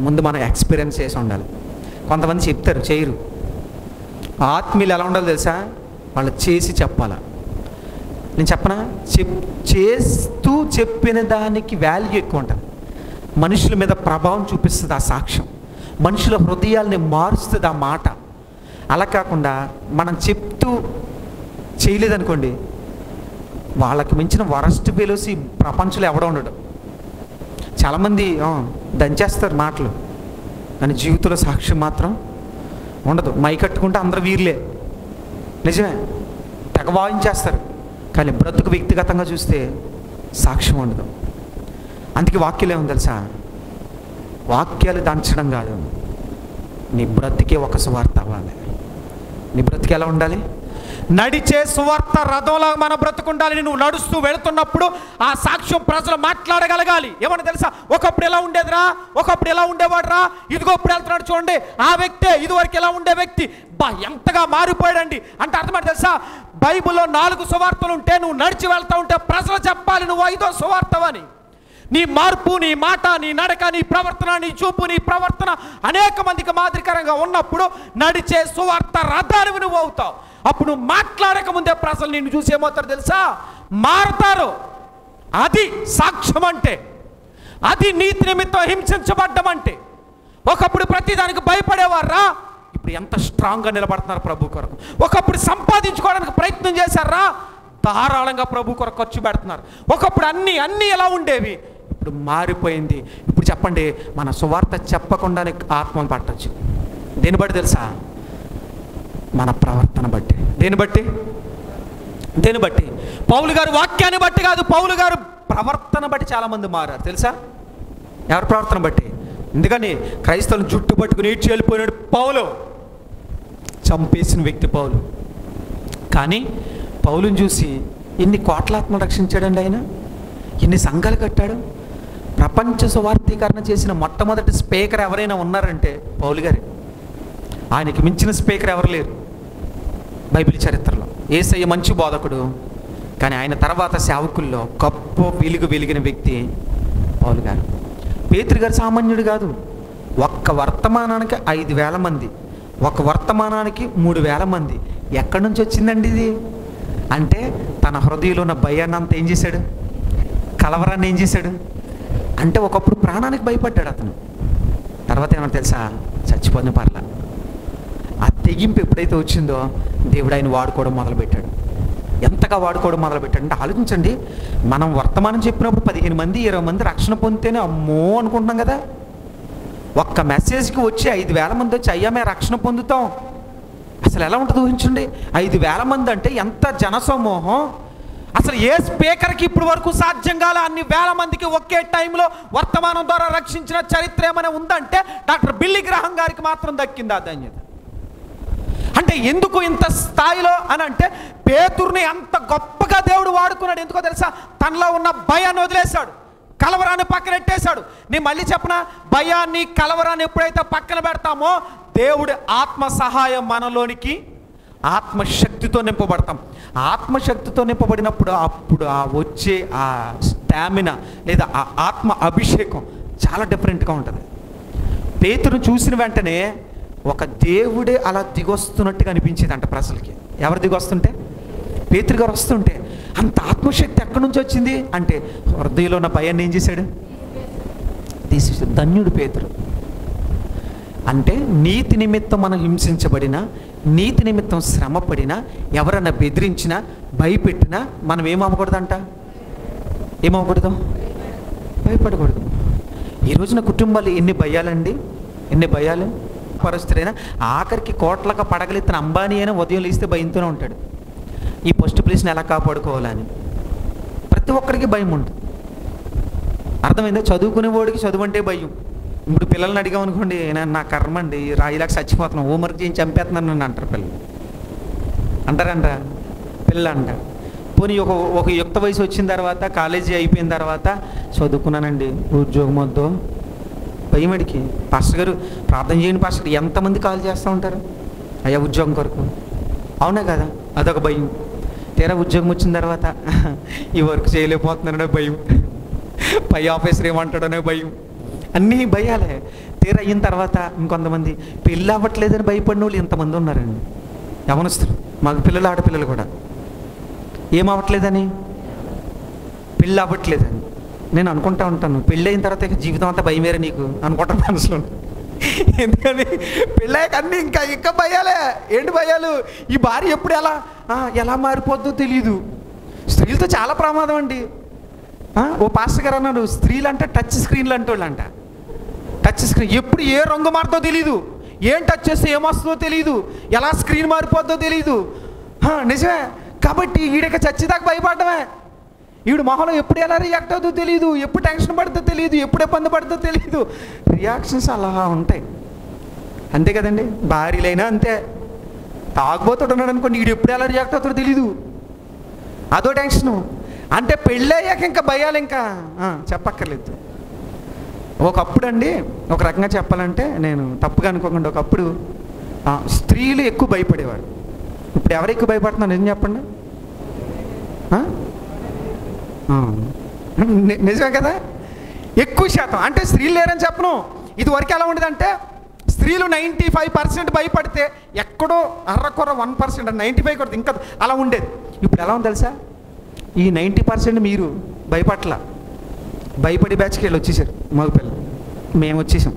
ముందు మనం ఎక్స్పీరియన్స్ చేసి ఉండాలి. కొంతమంది చెప్తారు, చేయరు. ఆత్మీయులు ఎలా ఉండాలో తెలుసా? వాళ్ళు చేసి చెప్పాలా. నేను చెప్పనా? చేస్తూ చెప్పిన దానికి వాల్యూ ఎక్కువ ఉంటుంది. మనుషుల మీద ప్రభావం చూపిస్తుంది ఆ సాక్ష్యం, మనుషుల హృదయాల్ని మారుస్తుంది ఆ మాట. అలా కాకుండా మనం చెప్తూ చేయలేదనుకోండి, వాళ్ళకి మించిన వరస్ట్ ఫెలోస్ ఈ ప్రపంచంలో ఎవడో ఉండడు. చాలామంది దంచేస్తారు మాటలు, కానీ జీవితంలో సాక్ష్యం మాత్రం ఉండదు. మైకట్టుకుంటే అందరూ వీర్లే, నిజమే, తెగ వాయించేస్తారు, కానీ బ్రతుకు వ్యక్తిగతంగా చూస్తే సాక్ష్యం ఉండదు. అందుకే వాక్యాలు ఏమో తెలుసా? వాక్యాలు దంచడం కాదు, నీ బ్రతికే ఒక సువార్త అవ్వాలి. నీ బ్రతికి ఎలా ఉండాలి? నడిచే సువార్త రథంలా మన బ్రతుకుండాలి. నువ్వు నడుస్తూ వెళుతున్నప్పుడు ఆ సాక్ష్యం ప్రజలు మాట్లాడగలగాలి. ఏమన్నా తెలుసా? ఒకప్పుడు ఎలా ఉండేదిరా, ఒకప్పుడు ఎలా ఉండేవాడురా, ఇదిగో ఇప్పుడు వెళ్తున్నాడు చూడండి, ఆ వ్యక్తే ఇదివరకు ఎలా ఉండే వ్యక్తి ఎంతగా మారిపోయాడండి అంటే అర్థమైంది తెలుసా? బైబిల్లో 4 సువార్తలు ఉంటే నువ్వు నడిచి వెళ్తా ఉంటే ప్రజలు చెప్పాలి నువ్వు 5వ సువార్తవని. నీ మార్పు, నీ మాట, నీ నడక, నీ ప్రవర్తన, నీ చూపు, నీ ప్రవర్తన అనేక మందికి మాదిరికరంగా ఉన్నప్పుడు నడిచే సువార్త రథానివి నువ్వు అవుతావు. అప్పుడు నువ్వు మాట్లాడక ముందే ప్రజలు నిన్ను చూసి ఏమవుతారు తెలుసా? మారుతారు. అది సాక్ష్యం అంటే, అది నీతి నిమిత్తం హింసించబడ్డం అంటే. ఒకప్పుడు ప్రతిదానికి భయపడేవారా, ఇప్పుడు ఎంత స్ట్రాంగ్గా నిలబడుతున్నారు ప్రభు కొరకు. ఒకప్పుడు సంపాదించుకోవడానికి ప్రయత్నం చేశారా, ధారాళంగా ప్రభు కొరకు ఖర్చు పెడుతున్నారు. ఒకప్పుడు అన్నీ ఎలా ఉండేవి, ఇప్పుడు మారిపోయింది. ఇప్పుడు చెప్పండి, మన సువార్త చెప్పకుండానే ఆత్మను పట్టచ్చు. దేని బట్టి తెలుసా? మన ప్రవర్తన బట్టి. దేని బట్టి? పౌలు గారు వాక్యాన్ని బట్టి కాదు, పౌలు గారు ప్రవర్తన బట్టి చాలామంది మారారు తెలుసా? ఎవరి ప్రవర్తన బట్టి? ఎందుకని క్రైస్తవులను జుట్టు పట్టుకుని ఈడ్చి వెళ్ళిపోయినాడు పౌలు, చంపేసిన వ్యక్తి పౌలు. కానీ పౌలుని చూసి ఎన్ని కోట్ల ఆత్మలు రక్షించాడండి ఆయన, ఎన్ని సంఘాలు కట్టాడు. ప్రపంచ సువార్థీకరణ చేసిన మొట్టమొదటి స్పీకర్ ఎవరైనా ఉన్నారంటే పౌలు గారే. ఆయనకి మించిన స్పీకర్ ఎవరు లేరు బైబిల్ చరిత్రలో. యేసయ్య మంచి బోధకుడు, కానీ ఆయన తర్వాత సేవకుల్లో గొప్ప వెలిగిన వ్యక్తి పౌలు గారు. పేతురు గారు సామాన్యుడు కాదు. ఒక్క వర్తమానానికి 5,000 మంది, ఒక వర్తమానానికి 3,000 మంది. ఎక్కడి నుంచి వచ్చిందండి ఇది? అంటే తన హృదయంలో ఉన్న భయాన్ని అంతా ఏం చేశాడు? కలవరాన్ని ఏం చేశాడు? అంటే ఒకప్పుడు ప్రాణానికి భయపడ్డాడు అతను. తర్వాత ఏమన్నా తెలుసా? చచ్చిపోయిన పర్ల. ఆ తెగింపు ఎప్పుడైతే వచ్చిందో దేవుడు ఆయన వాడుకోవడం మొదలుపెట్టాడు. ఎంతగా వాడుకోవడం మొదలుపెట్టాడు అంటే ఆలోచించండి, మనం వర్తమానం చెప్పినప్పుడు 15 మంది 20 మంది రక్షణ పొందితేనే అమ్మో అనుకుంటున్నాం కదా. ఒక్క మెసేజ్కి వచ్చి 5,000 మంది వచ్చి అయ్యా మేము రక్షణ పొందుతాం, అసలు ఎలా ఉంటుంది ఊహించండి. 5,000 మంది అంటే ఎంత జనసమూహం. అసలు ఏ స్పీకర్కి ఇప్పుడు వరకు సాధ్యం కాలే అన్ని వేల మందికి ఒకే టైంలో వర్తమానం ద్వారా రక్షించిన చరిత్ర ఏమైనా ఉందంటే డాక్టర్ బిల్లీ గ్రాహం గారికి మాత్రం దక్కింది ఆ ధన్యత. అంటే ఎందుకు ఇంత స్థాయిలో అని అంటే పేతురుని అంత గొప్పగా దేవుడు వాడుకున్నాడు. ఎందుకో తెలుసా? తనలో ఉన్న భయాన్ని వదిలేశాడు, కలవరాన్ని పక్కనెట్టేశాడు. నేను మళ్ళీ చెప్పనా, భయాన్ని కలవరాన్ని ఎప్పుడైతే పక్కన పెడతామో దేవుడి ఆత్మ సహాయం మనలోనికి ఆత్మశక్తితో నింపబడతాం. ఆత్మశక్తితో నింపబడినప్పుడు అప్పుడు ఆ వచ్చే ఆ స్టామినా లేదా ఆ ఆత్మ అభిషేకం చాలా డిఫరెంట్గా ఉంటుంది. పేతురును చూసిన వెంటనే ఒక దేవుడే అలా దిగొస్తున్నట్టుగా అనిపించేది అంట ప్రజలకి. ఎవరు దిగొస్తుంటే? పేతురు గారు వస్తుంటే. అంత ఆత్మశక్తి ఎక్కడి నుంచి వచ్చింది అంటే హృదయంలో ఉన్న భయాన్ని ఏం చేశాడు? తీసేసాడు. ధన్యుడు పేతురు. అంటే నీతి నిమిత్తం మనం హింసించబడినా, నీతి నిమిత్తం శ్రమ పడినా, ఎవరన్నా బెదిరించినా, భయపెట్టినా మనం ఏమవ్వకూడదంట? ఏమవ్వకూడదు? భయపడకూడదు. ఈ రోజున కుటుంబాలు ఎన్ని భయాలండి, ఎన్ని భయాలు. పరిస్థితులైనా ఆఖరికి కోట్లకు పడగలెత్తిన అంబానీ అయినా ఉదయం లేస్తే భయంతోనే ఉంటాడు, ఈ ఫస్ట్ ప్లేస్ని ఎలా కాపాడుకోవాలని. ప్రతి ఒక్కరికి భయం ఉంటుంది. అర్థమైందా? చదువుకునేవాడికి చదువు అంటే భయం. ఇప్పుడు పిల్లల్ని అడిగామనుకోండి, నా కర్మ అండి, రాయిలాగా చచ్చిపోతున్నాం, హోంవర్క్ చేయించి చంపేస్తున్నాను నన్ను అంటారు పిల్లలు. అంటారంట పిల్లలు అంటారు. పోనీ ఒక యుక్త వయసు వచ్చిన తర్వాత, కాలేజీ అయిపోయిన తర్వాత చదువుకున్నానండి, ఉద్యోగం వద్దు, భయమడికి. పాస్టర్ గారు ప్రార్థన చేయండి పాస్టర్. ఎంతమంది కాల్ చేస్తూ ఉంటారు అయ్యా ఉద్యోగం కొరకు? అవునా కదా? అదొక భయం. తీరా ఉద్యోగం వచ్చిన తర్వాత ఈ వర్క్ చేయలేకపోతున్నాననే భయం, పై ఆఫీసర్ ఏమంటాడనే భయం, అన్నీ భయాలే. తీరా అయిన తర్వాత ఇంకొంతమంది పెళ్ళి అవ్వట్లేదని భయపడిన వాళ్ళు ఎంతమంది ఉన్నారండి, యవనస్తులు, మగ పిల్లలు ఆడపిల్లలు కూడా. ఏమవ్వట్లేదని? పెళ్ళి అవ్వట్లేదని. నేను అనుకుంటా ఉంటాను, పెళ్ళి అయిన తర్వాత జీవితం అంతా భయమేరే నీకు అనుకుంటాను మనసులో. ఎందుకని పెళ్ళాక అన్నీ ఇంకా భయాలే. ఏంటి భయాలు? ఈ భార్య ఎప్పుడు ఎలా మారిపోద్దో తెలియదు. స్త్రీలతో చాలా ప్రమాదం అండి. ఓ పాస్టర్ గారు అన్నాడు, స్త్రీలు అంటే టచ్ స్క్రీన్లు అంటే వాళ్ళు అంట. టచ్ స్క్రీన్ ఎప్పుడు ఏ రంగు మారుతో తెలియదు, ఏం టచ్ చేస్తే ఏమొస్తుందో తెలియదు, ఎలా స్క్రీన్ మారిపోద్దో తెలియదు. నిజమే. కాబట్టి ఈడక చచ్చేదాకా భయపడమే. ఈవిడ మొహంలో ఎప్పుడు ఎలా రియాక్ట్ అవుతుందో తెలియదు, ఎప్పుడు టెన్షన్ పడుతుందో తెలియదు, ఎప్పుడు ఇబ్బంది పడుతుందో తెలియదు. రియాక్షన్స్ అలా ఉంటాయి. అంతే కదండి. భార్యలైనా అంతే. తాగుబోతున్నాడు అనుకోండి, ఈడు ఎప్పుడు ఎలా రియాక్ట్ అవుతాడో తెలీదు, అదో టెన్షను. అంటే పెళ్ళయ్యాక ఇంకా భయాలు ఇంకా చెప్పక్కర్లేదు. ఒకప్పుడు అండి, ఒక రకంగా చెప్పాలంటే, నేను తప్పుగా అనుకోకుండా, ఒకప్పుడు స్త్రీలు ఎక్కువ భయపడేవారు. ఇప్పుడు ఎవరు ఎక్కువ భయపడుతున్నారు నిజం చెప్పండి? నిజమే కదా? ఎక్కువ శాతం. అంటే స్త్రీలు లేరని చెప్పను. ఇది వరకు ఎలా ఉండేదంటే, స్త్రీలు 95% భయపడితే ఎక్కడో అర్రకొర 1%, 95 కూడా ఇంకా అలా ఉండేది. ఇప్పుడు ఎలా ఉంది తెలుసా? ఈ 90% మీరు భయపట్ల, భయపడి బ్యాచ్కి వెళ్ళి వచ్చేసారు మగపిల్లలు, మేము వచ్చేసాం.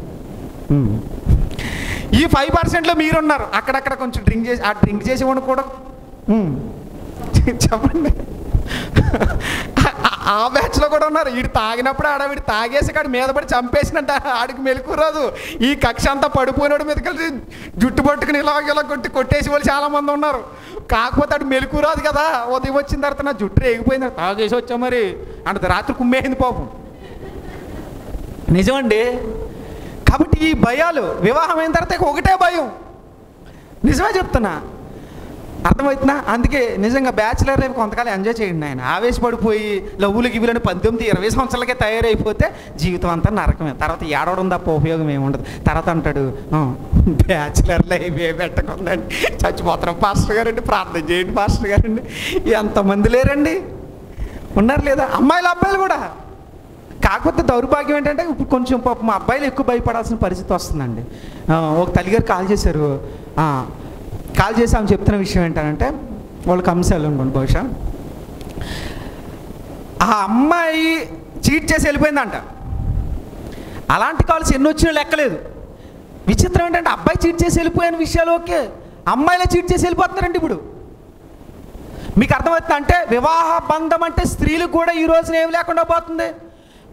ఈ 5%లో మీరున్నారు. అక్కడక్కడ కొంచెం డ్రింక్ చేసి, ఆ డ్రింక్ చేసేవాడు కూడా చెప్పండి, ఆ బ్యాచ్లో కూడా ఉన్నారు. వీడు తాగినప్పుడు వీడు తాగేసి కాడు మీద పడి చంపేసినట్ట, ఆడికి మెలకు రాదు. ఈ కక్ష అంతా పడిపోయినాడు మీద కలిసి జుట్టు పట్టుకుని ఇలా కొట్టేసి వాళ్ళు చాలామంది ఉన్నారు. కాకపోతే ఆడు మెలకు రాదు కదా. ఉదయం వచ్చిన తర్వాత నా జుట్టు రేగిపోయింది, తాగేసి వచ్చా మరి అంటే రాత్రి కుమ్మేసింది పాపం. నిజమండి. కాబట్టి ఈ భయాలు వివాహం అయిన తర్వాత ఒకటే భయం. నిజమే చెప్తున్నా, అర్థమవుతుందా? అందుకే నిజంగా బ్యాచిలర్ లైఫ్ కొంతకాలం ఎంజాయ్ చేయండి. ఆయన ఆవేశపడిపోయి లవ్వులు గివ్వులని 18-20 సంవత్సరాలకే తయారైపోతే జీవితం అంతా నరకమే. తర్వాత ఏడవడం తప్ప ఉపయోగం ఏముండదు. తర్వాత అంటాడు, బ్యాచిలర్ లైఫ్ ఏ పెట్టకుందండి, చచ్చిపోతాం పాస్టర్ గారండి, ప్రార్థన చేయండి పాస్టర్ గారండి. ఎంతమంది లేరండి, ఉన్నారు లేదా? అమ్మాయిలు అబ్బాయిలు కూడా. కాకపోతే దౌర్భాగ్యం ఏంటంటే ఇప్పుడు కొంచెం పాపం మా అబ్బాయిలు ఎక్కువ భయపడాల్సిన పరిస్థితి వస్తుందండి. ఒక తల్లిగారు కాల్ చేశారు. కాల్ చేసి ఆమె చెప్తున్న విషయం ఏంటంటే, వాళ్ళకి అంశాలు అనుకోండి, బహుశా ఆ అమ్మాయి చీట్ చేసి వెళ్ళిపోయిందంట. అలాంటి కాల్స్ ఎన్ని వచ్చినా లెక్కలేదు. విచిత్రం ఏంటంటే, అబ్బాయి చీట్ చేసి వెళ్ళిపోయిన విషయాలు ఓకే, అమ్మాయిలే చీట్ చేసి వెళ్ళిపోతున్నారండి ఇప్పుడు. మీకు అర్థమవుతుంది అంటే, వివాహ బంధం అంటే స్త్రీలు కూడా ఈ రోజున ఏమి లేకుండా పోతుంది,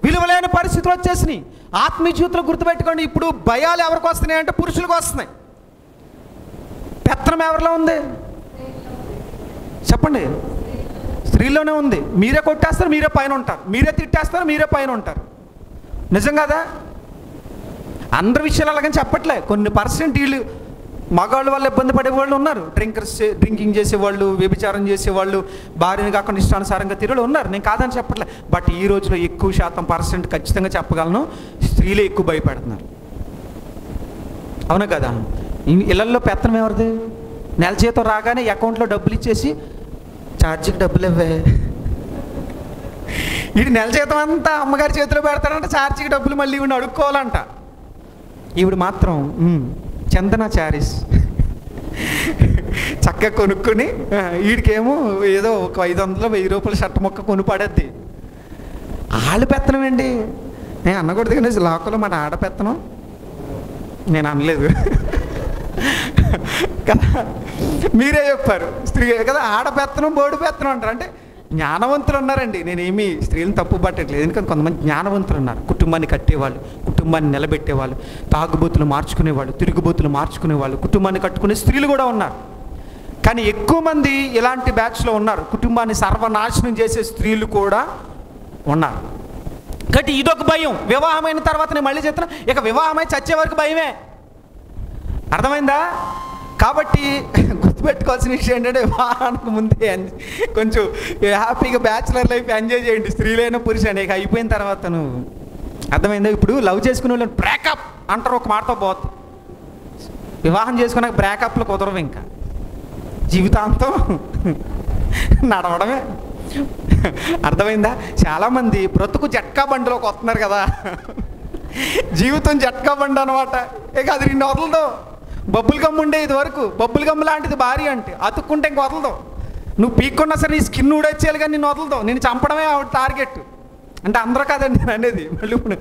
విలువలేని పరిస్థితులు వచ్చేసినాయి. ఆత్మీయ జీవితంలో గుర్తుపెట్టుకోండి, ఇప్పుడు భయాలు ఎవరికి వస్తున్నాయి అంటే పురుషులకు వస్తున్నాయి. పెత్తనం ఎవరిలో ఉంది చెప్పండి? స్త్రీలోనే ఉంది. మీరే కొట్టేస్తారు, మీరే పైన ఉంటారు, మీరే తిట్టేస్తారు, మీరే పైన ఉంటారు. నిజం కదా? అందరి విషయాలు అలాగని చెప్పట్లే. కొన్ని % వీళ్ళు మగవాళ్ళ వల్ల ఇబ్బంది పడేవాళ్ళు ఉన్నారు. డ్రింకింగ్ చేసేవాళ్ళు, వ్యభిచారం చేసేవాళ్ళు, భార్యని కాకుండా ఇష్టానుసారంగా తిరుగులు ఉన్నారు. నేను కాదని చెప్పట్లే. బట్ ఈ రోజులో ఎక్కువ శాతం % ఖచ్చితంగా చెప్పగలను, స్త్రీలే ఎక్కువ భయపడుతున్నారు. అవునా కదా? ఇళ్లలో పెత్తనం ఎవరిది? నెల జీతం రాగానే అకౌంట్లో డబ్బులు ఇచ్చేసి, ఛార్జీకి డబ్బులు ఇవ్వే, ఇది నెల జీతం అంతా అమ్మగారి చేతిలో పెడతాడంట, ఛార్జీకి డబ్బులు మళ్ళీ ఇవ్వండి అడుక్కోవాలంట. ఈవిడ మాత్రం చందన చారీస్ చక్కగా కొనుక్కొని వీడికేమో ఏదో ఒక 500 1000 రూపాయల షర్ట్ మొక్క కొని పడద్ది. ఆళ్ళు పెత్తనం అండి. నేను అనకూడదు కానీ లోకల్లో మన ఆడపెత్తనం నేను అనలేదు కదా, మీరే చెప్పారు స్త్రీ కదా, ఆడపెత్తనం బోడి పెత్తనం అంటారు. అంటే జ్ఞానవంతులు ఉన్నారండి, నేనేమి స్త్రీలను తప్పు పట్టట్లేదు. ఎందుకంటే కొంతమంది జ్ఞానవంతులు ఉన్నారు, కుటుంబాన్ని కట్టేవాళ్ళు, కుటుంబాన్ని నిలబెట్టేవాళ్ళు, తాగుబోతులు మార్చుకునేవాళ్ళు, తిరుగుబోతులు మార్చుకునేవాళ్ళు, కుటుంబాన్ని కట్టుకునే స్త్రీలు కూడా ఉన్నారు. కానీ ఎక్కువ మంది ఇలాంటి బ్యాచ్లో ఉన్నారు, కుటుంబాన్ని సర్వనాశనం చేసే స్త్రీలు కూడా ఉన్నారు. కాబట్టి ఇదొక భయం. వివాహమైన తర్వాత నేను మళ్ళీ చెప్తున్నా, ఇక వివాహమై చచ్చే వరకు భయమే. అర్థమైందా? కాబట్టి గుర్తుపెట్టుకోవాల్సిన విషయం ఏంటంటే, వివాహానికి ముందే కొంచెం హ్యాపీగా బ్యాచులర్ లైఫ్ ఎంజాయ్ చేయండి, స్త్రీలైన పురుషులైనా. ఇక అయిపోయిన తర్వాత నువ్వు అర్థమైందా? ఇప్పుడు లవ్ చేసుకునే వాళ్ళు బ్రేకప్ అంటారు, ఒక మాటతో పోతుంది. వివాహం చేసుకున్నాక బ్రేకప్లు కుదరవు, ఇంకా జీవితాంతం నడవడమే. అర్థమైందా? చాలామంది బ్రతుకు జట్కా బండిలోకి వస్తున్నారు కదా, జీవితం జట్కా బండి అనమాట. ఇక అది నిన్ను వదలదు. బబ్బుల్ గమ్ ఉండే ఇది వరకు, బబ్బుల్ గమ్ లాంటిది భార్య అంటే, అతుక్కుంటే ఇంక వదలదు. నువ్వు పీక్కున్నా సరే నీ స్కిన్ ఊడొచ్చేయాలి కానీ నిన్ను వదలదు. నేను చంపడమే ఆవిడ టార్గెట్. అంటే అందరూ కాదండి నేను అనేది, మళ్ళీ ఇప్పుడు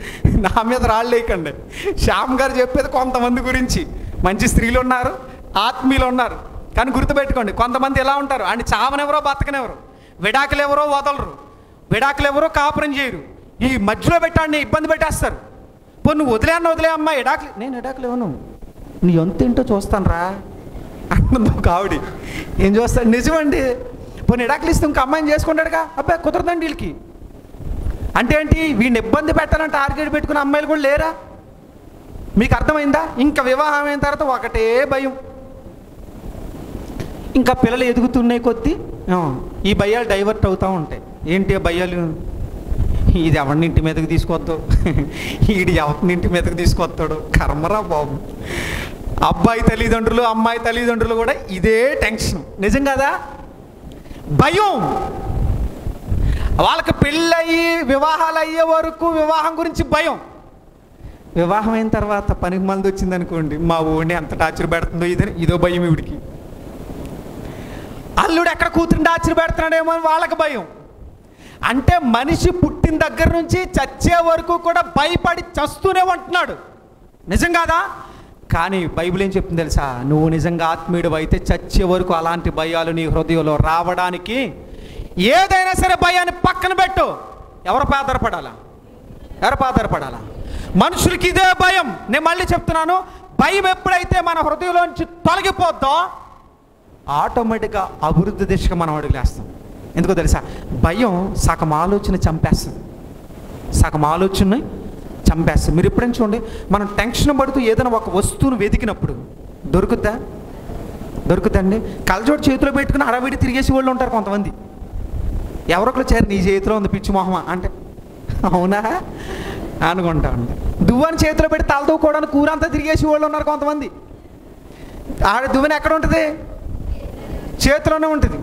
నా మీద రాళ్ళు వేయకండి. శ్యామ్ గారు చెప్పేది కొంతమంది గురించి. మంచి స్త్రీలు ఉన్నారు, ఆత్మీయులు ఉన్నారు. కానీ గుర్తుపెట్టుకోండి, కొంతమంది ఎలా ఉంటారు అంటే చావనెవరో బతకనెవరో, విడాకులు ఎవరో వదలరు, విడాకులు ఎవరో కాపురం చేయరు, ఈ మధ్యలో పెట్టాడిని ఇబ్బంది పెట్టేస్తారు. పో నువ్వు వదిలే అమ్మా ఎడాకులు, నేను ఎడాకులు ఇవ్వను, నీ ఎంత ఏంటో చూస్తాను రా అన్నది ఒక ఆవిడ. ఏం చూస్తాడు? నిజమండి. పోనీ ఎడాకులు ఇస్తే ఇంక అమ్మాయిని చేసుకుంటాడుగా, అబ్బాయి కుదరదండి వీళ్ళకి. అంటే ఏంటి? వీడిని ఇబ్బంది పెట్టాలని టార్గెట్ పెట్టుకున్న అమ్మాయిలు కూడా లేరా? మీకు అర్థమైందా? ఇంకా వివాహం అయిన తర్వాత ఒకటే భయం. ఇంకా పిల్లలు ఎదుగుతున్నాయి కొద్దీ ఈ భయాలు డైవర్ట్ అవుతూ ఉంటాయి. ఏంటి ఆ భయాలు? ఇది ఎవరిని ఇంటి మీదకి తీసుకొద్దాం, ఈడు ఎవరిని ఇంటి మీదకి తీసుకొస్తాడు, కర్మరా బాబు. అబ్బాయి తల్లిదండ్రులు అమ్మాయి తల్లిదండ్రులు కూడా ఇదే టెన్షన్. నిజం కదా? భయం. వాళ్ళకి పెళ్ళయి వివాహాలు అయ్యే వరకు వివాహం గురించి భయం. వివాహం అయిన తర్వాత పనికి మంది వచ్చింది అనుకోండి, మా ఊడిని ఎంత టార్చర్ పెడుతుందో ఇదో భయం ఈవిడికి. అల్లుడు ఎక్కడ కూతురిని టార్చర్ పెడుతున్నాడేమో అని వాళ్ళకి భయం. అంటే మనిషి పుట్టిన దగ్గర నుంచి చచ్చే వరకు కూడా భయపడి చస్తూనే ఉంటున్నాడు. నిజం కాదా? కానీ బైబిల్ ఏం చెప్తుంది తెలుసా? నువ్వు నిజంగా ఆత్మీయుడు అయితే చచ్చే వరకు అలాంటి భయాలు నీ హృదయంలో రావడానికి ఏదైనా సరే భయాన్ని పక్కన పెట్టు. ఎవరిపై ఆధారపడాలా? మనుషులకి ఇదే భయం. నేను మళ్ళీ చెప్తున్నాను, భయం ఎప్పుడైతే మన హృదయంలోంచి తొలగిపోద్దో ఆటోమేటిక్గా అభివృద్ధి దిశగా మనం అడుగులేస్తాం. ఎందుకో తెలుసా? భయం సగం ఆలోచన చంపేస్తుంది. మీరు ఎప్పుడైనా చూడండి, మనం టెన్షన్ పడుతూ ఏదైనా ఒక వస్తువును వెతికినప్పుడు దొరుకుతుందండి. కళ్ళజోడు చేతిలో పెట్టుకుని అడవిడి తిరిగేసి వాళ్ళు ఉంటారు కొంతమంది. ఎవరొకరు చేరు నీ చేతిలో ఉంది పిచ్చి మొహమా అంటే అవునా అనుకుంటా ఉంటారు. దువ్వని చేతిలో పెట్టి తలదూకోవడానికి కూరంతా తిరిగేసి వాళ్ళు ఉన్నారు కొంతమంది. ఆడ దువ్వని ఎక్కడ ఉంటుంది? చేతిలోనే ఉంటుంది.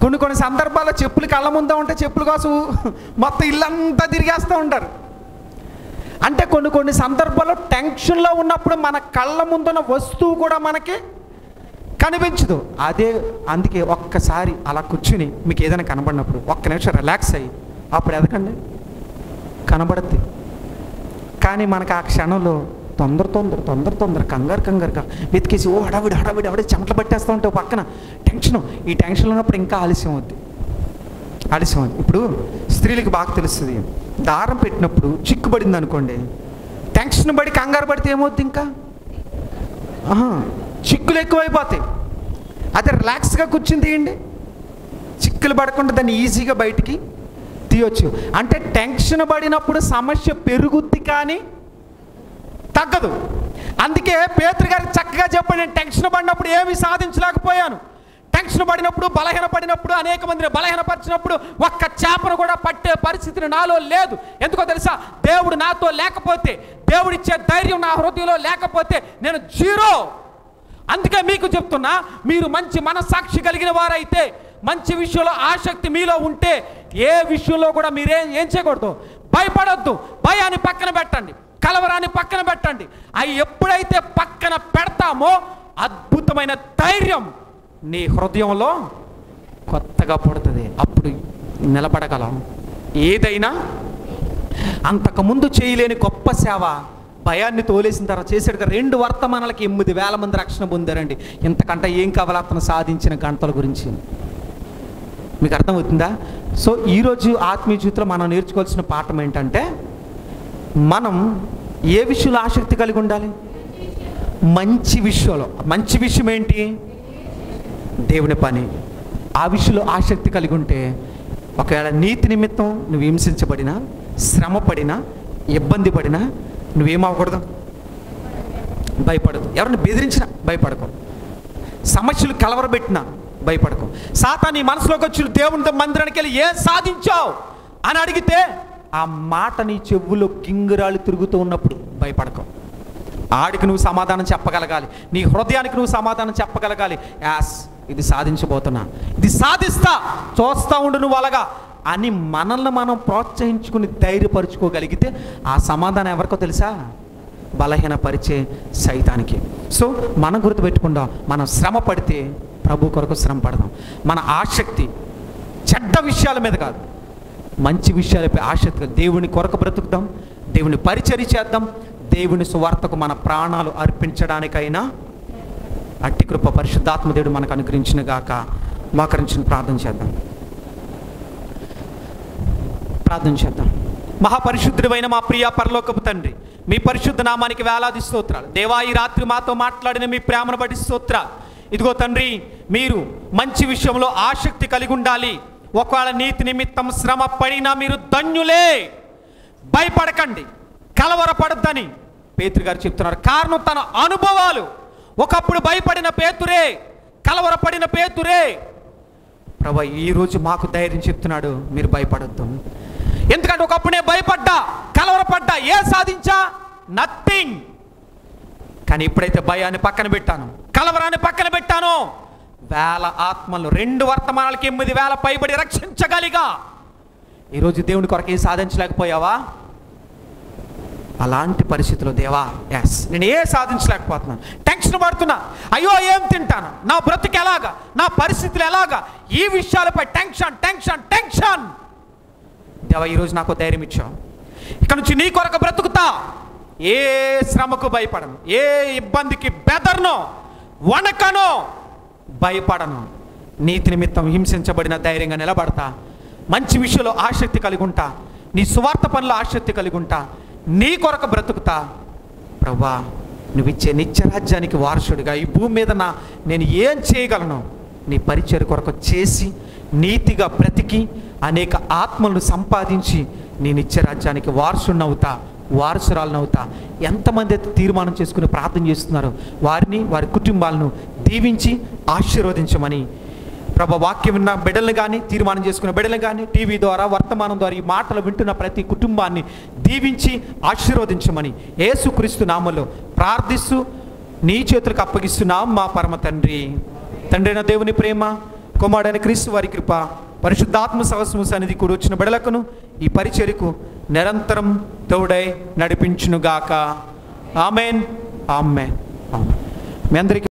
కొన్ని సందర్భాల్లో చెప్పులు కళ్ళ ముందా ఉంటే చెప్పుల కోసం మొత్తం ఇల్లంతా తిరిగేస్తూ ఉంటారు. అంటే కొన్ని సందర్భాల్లో టెన్షన్లో ఉన్నప్పుడు మన కళ్ళ ముందున్న వస్తువు కూడా మనకి కనిపించదు. అందుకే ఒక్కసారి అలా కూర్చుని మీకు ఏదైనా కనబడినప్పుడు ఒక్క నిమిషం రిలాక్స్ అయ్యి అప్పుడు ఎదకండి, కనబడుద్ది. కానీ మనకు ఆ క్షణంలో తొందర కంగారుగా వెతికేసి హడావిడి చెమటలు పట్టేస్తూ ఉంటే పక్కన ఈ టెన్షన్ ఉన్నప్పుడు ఇంకా ఆలస్యం అవుద్ది. ఇప్పుడు స్త్రీలకు బాగా తెలుస్తుంది, దారం పెట్టినప్పుడు చిక్కుబడింది అనుకోండి, టెన్షన్ పడి కంగారు పడితే ఏమవుద్ది? ఇంకా చిక్కులు ఎక్కువైపోతాయి. అదే రిలాక్స్గా కూర్చుని తీయండి, చిక్కులు పడకుండా దాన్ని ఈజీగా బయటికి తీయొచ్చు. అంటే టెన్షన్ పడినప్పుడు సమస్య పెరుగుద్ది కానీ తగ్గదు. అందుకే పేతురు గారికి చక్కగా చెప్పండి, నేను టెన్షన్ పడినప్పుడు ఏమీ సాధించలేకపోయాను, టెన్షన్ పడినప్పుడు బలహీనపడినప్పుడు అనేక మందిని బలహీనపరిచినప్పుడు ఒక్క చేపను కూడా పట్టే పరిస్థితిని నాలో లేదు. ఎందుకో తెలుసా? దేవుడు నాతో లేకపోతే, దేవుడిచ్చే ధైర్యం నా హృదయంలో లేకపోతే నేను జీరో. అందుకే మీకు చెప్తున్నా, మీరు మంచి మనస్సాక్షి కలిగిన వారైతే, మంచి విషయంలో ఆసక్తి మీలో ఉంటే ఏ విషయంలో కూడా మీరేం చేయకూడదు, భయపడొద్దు. భయాన్ని పక్కన పెట్టండి. కలవరాన్ని పక్కన పెట్టండి. అవి ఎప్పుడైతే పక్కన పెడతామో అద్భుతమైన ధైర్యం నీ హృదయంలో కొత్తగా పుడుతుంది. అప్పుడు నిలబడగలం. ఏదైనా అంతకుముందు చేయలేని గొప్ప సేవ భయాన్ని తోలేసిన తర్వాత చేసాడు. 2 వర్తమానాలకి 8,000 మంది రక్షణ పొందారండి. ఇంతకంటే ఏం కావాలి అతను సాధించిన గంటల గురించి? మీకు అర్థమవుతుందా? సో ఈరోజు ఆత్మీయ జీవితంలో మనం నేర్చుకోవాల్సిన పాఠం ఏంటంటే, మనం ఏ విషయంలో ఆసక్తి కలిగి ఉండాలి? మంచి విషయంలో. మంచి విషయం ఏంటి? దేవుని పని. ఆ విషయంలో ఆసక్తి కలిగి ఉంటే ఒకవేళ నీతి నిమిత్తం నువ్వు హింసించబడినా, శ్రమ పడినా, ఇబ్బంది పడినా నువ్వేమవ్వకూడదు? భయపడదు. ఎవరిని బెదిరించినా భయపడకు. సమస్యలు కలవరబెట్టినా భయపడకు. సాతాను నీ మనసులోకి వచ్చి దేవుని మందిరానికి వెళ్ళి ఏం సాధించావు అని అడిగితే ఆ మాట నీ చెవులో గింగురాలు తిరుగుతూ ఉన్నప్పుడు భయపడకు. ఆడికి నువ్వు సమాధానం చెప్పగలగాలి. నీ హృదయానికి నువ్వు సమాధానం చెప్పగలగాలి. యాస్, ఇది సాధించబోతున్నా, ఇది సాధిస్తా, చూస్తా ఉండు నువ్వు అలాగా అని మనల్ని మనం ప్రోత్సహించుకుని ధైర్యపరుచుకోగలిగితే ఆ సమాధానం ఎవరికో తెలుసా? బలహీనపరిచే సైతానికి. సో మనం గుర్తుపెట్టుకుందాం, మనం శ్రమ పడితే ప్రభు కొరకు శ్రమ పడదాం. మన ఆసక్తి చెడ్డ విషయాల మీద కాదు, మంచి విషయాలపై ఆసక్తి. దేవుని కొరకు బ్రతుకుదాం, దేవుని పరిచర్య చేద్దాం, దేవుని సువార్తకు మన ప్రాణాలు అర్పించడానికైనా అట్టి కృప పరిశుద్ధాత్మ దేవుడు మనకు అనుగ్రహించిన గాక. మోకరించిన ప్రార్థన చేద్దాం. ప్రార్థన చేద్దాం. మహాపరిశుద్ధుడైన మా ప్రియ పరలోకపు తండ్రి, మీ పరిశుద్ధ నామానికి వేలాది స్తోత్రాలు. దేవా, ఈ రాత్రి మాతో మాట్లాడిన మీ ప్రేమను బట్టి స్తోత్రాలు. ఇదిగో తండ్రి, మీరు మంచి విషయంలో ఆసక్తి కలిగి ఉండాలి. ఒకవేళ నీతి నిమిత్తం శ్రమ పడినా మీరు ధన్యులే, భయపడకండి, కలవరపడద్దని పేతురు గారు చెప్తున్నారు. కారణం తన అనుభవాలు. ఒకప్పుడు భయపడిన పేతురే, కలవరపడిన పేతురే ప్రభు ఈరోజు మాకు ధైర్యం చెప్తున్నాడు, మీరు భయపడద్దు. ఎందుకంటే ఒకప్పుడు నేను భయపడ్డా, కలవరపడ్డా, ఏ సాధించా? నథింగ్. కానీ ఎప్పుడైతే భయాన్ని పక్కన పెట్టాను, కలవరాన్ని పక్కన పెట్టాను, 1000 ఆత్మలు 2 వర్తమానాలకి 8,000 పైబడి రక్షించగలిగా. ఈరోజు దేవుని కొరకు ఏం సాధించలేకపోయావా? అలాంటి పరిస్థితుల్లో దేవా, ఎస్, నేను ఏ సాధించలేకపోతున్నాను, టెన్షన్ పడుతున్నా, అయ్యో ఏం తింటాను, నా బ్రతుకు ఎలాగా, నా పరిస్థితులు ఎలాగా, ఈ విషయాలపై టెన్షన్ టెన్షన్ టెన్షన్. దేవా, ఈరోజు నాకు ధైర్యం ఇచ్చావు. ఇక్కడ నుంచి నీ కొరకు బ్రతుకుతా, ఏ శ్రమకు భయపడను, ఏ ఇబ్బందికి బెదర్నో, వణకనో, భయపడను. నీతి నిమిత్తం హింసించబడిన ధైర్యంగా నిలబడతా, మంచి విషయంలో ఆసక్తి కలిగి ఉంటా, నీ సువార్త పనుల ఆసక్తి కలిగి ఉంటా, నీ కొరకు బ్రతుకుతా. ప్రభువా, నువ్విచ్చే నిత్యరాజ్యానికి వారసుడిగా ఈ భూమి మీద నేను ఏం చేయగలను? నీ పరిచర్య కొరకు చేసి నీతిగా బ్రతికి అనేక ఆత్మలను సంపాదించి నీ నిత్యరాజ్యానికి వారసుడినవుతా, వారసురాలనవుతా. ఎంతమంది అయితే తీర్మానం చేసుకుని ప్రార్థన చేస్తున్నారో వారిని, వారి కుటుంబాలను దీవించి ఆశీర్వదించమని ప్రభు వాక్యం విన్న బిడ్డలను కానీ, తీర్మానం చేసుకున్న బిడ్డలను కానీ, టీవీ ద్వారా, వర్తమానం ద్వారా ఈ మాటలు వింటున్న ప్రతి కుటుంబాన్ని దీవించి ఆశీర్వదించమని యేసుక్రీస్తు నామములో ప్రార్థిస్తూ నీ చేతులకు అప్పగిస్తున్నాం మా పరమ తండ్రి. తండ్రైన దేవుని ప్రేమ, కుమారుడైన క్రీస్తు వారి కృప, పరిశుద్ధాత్మ సహస్రము సన్నిధి కూడి వచ్చిన బిడ్డలకును ఈ పరిచర్యకు నిరంతరం తోడై నడిపించునుగాక. Amen, amen, amen. మీ అందరికీ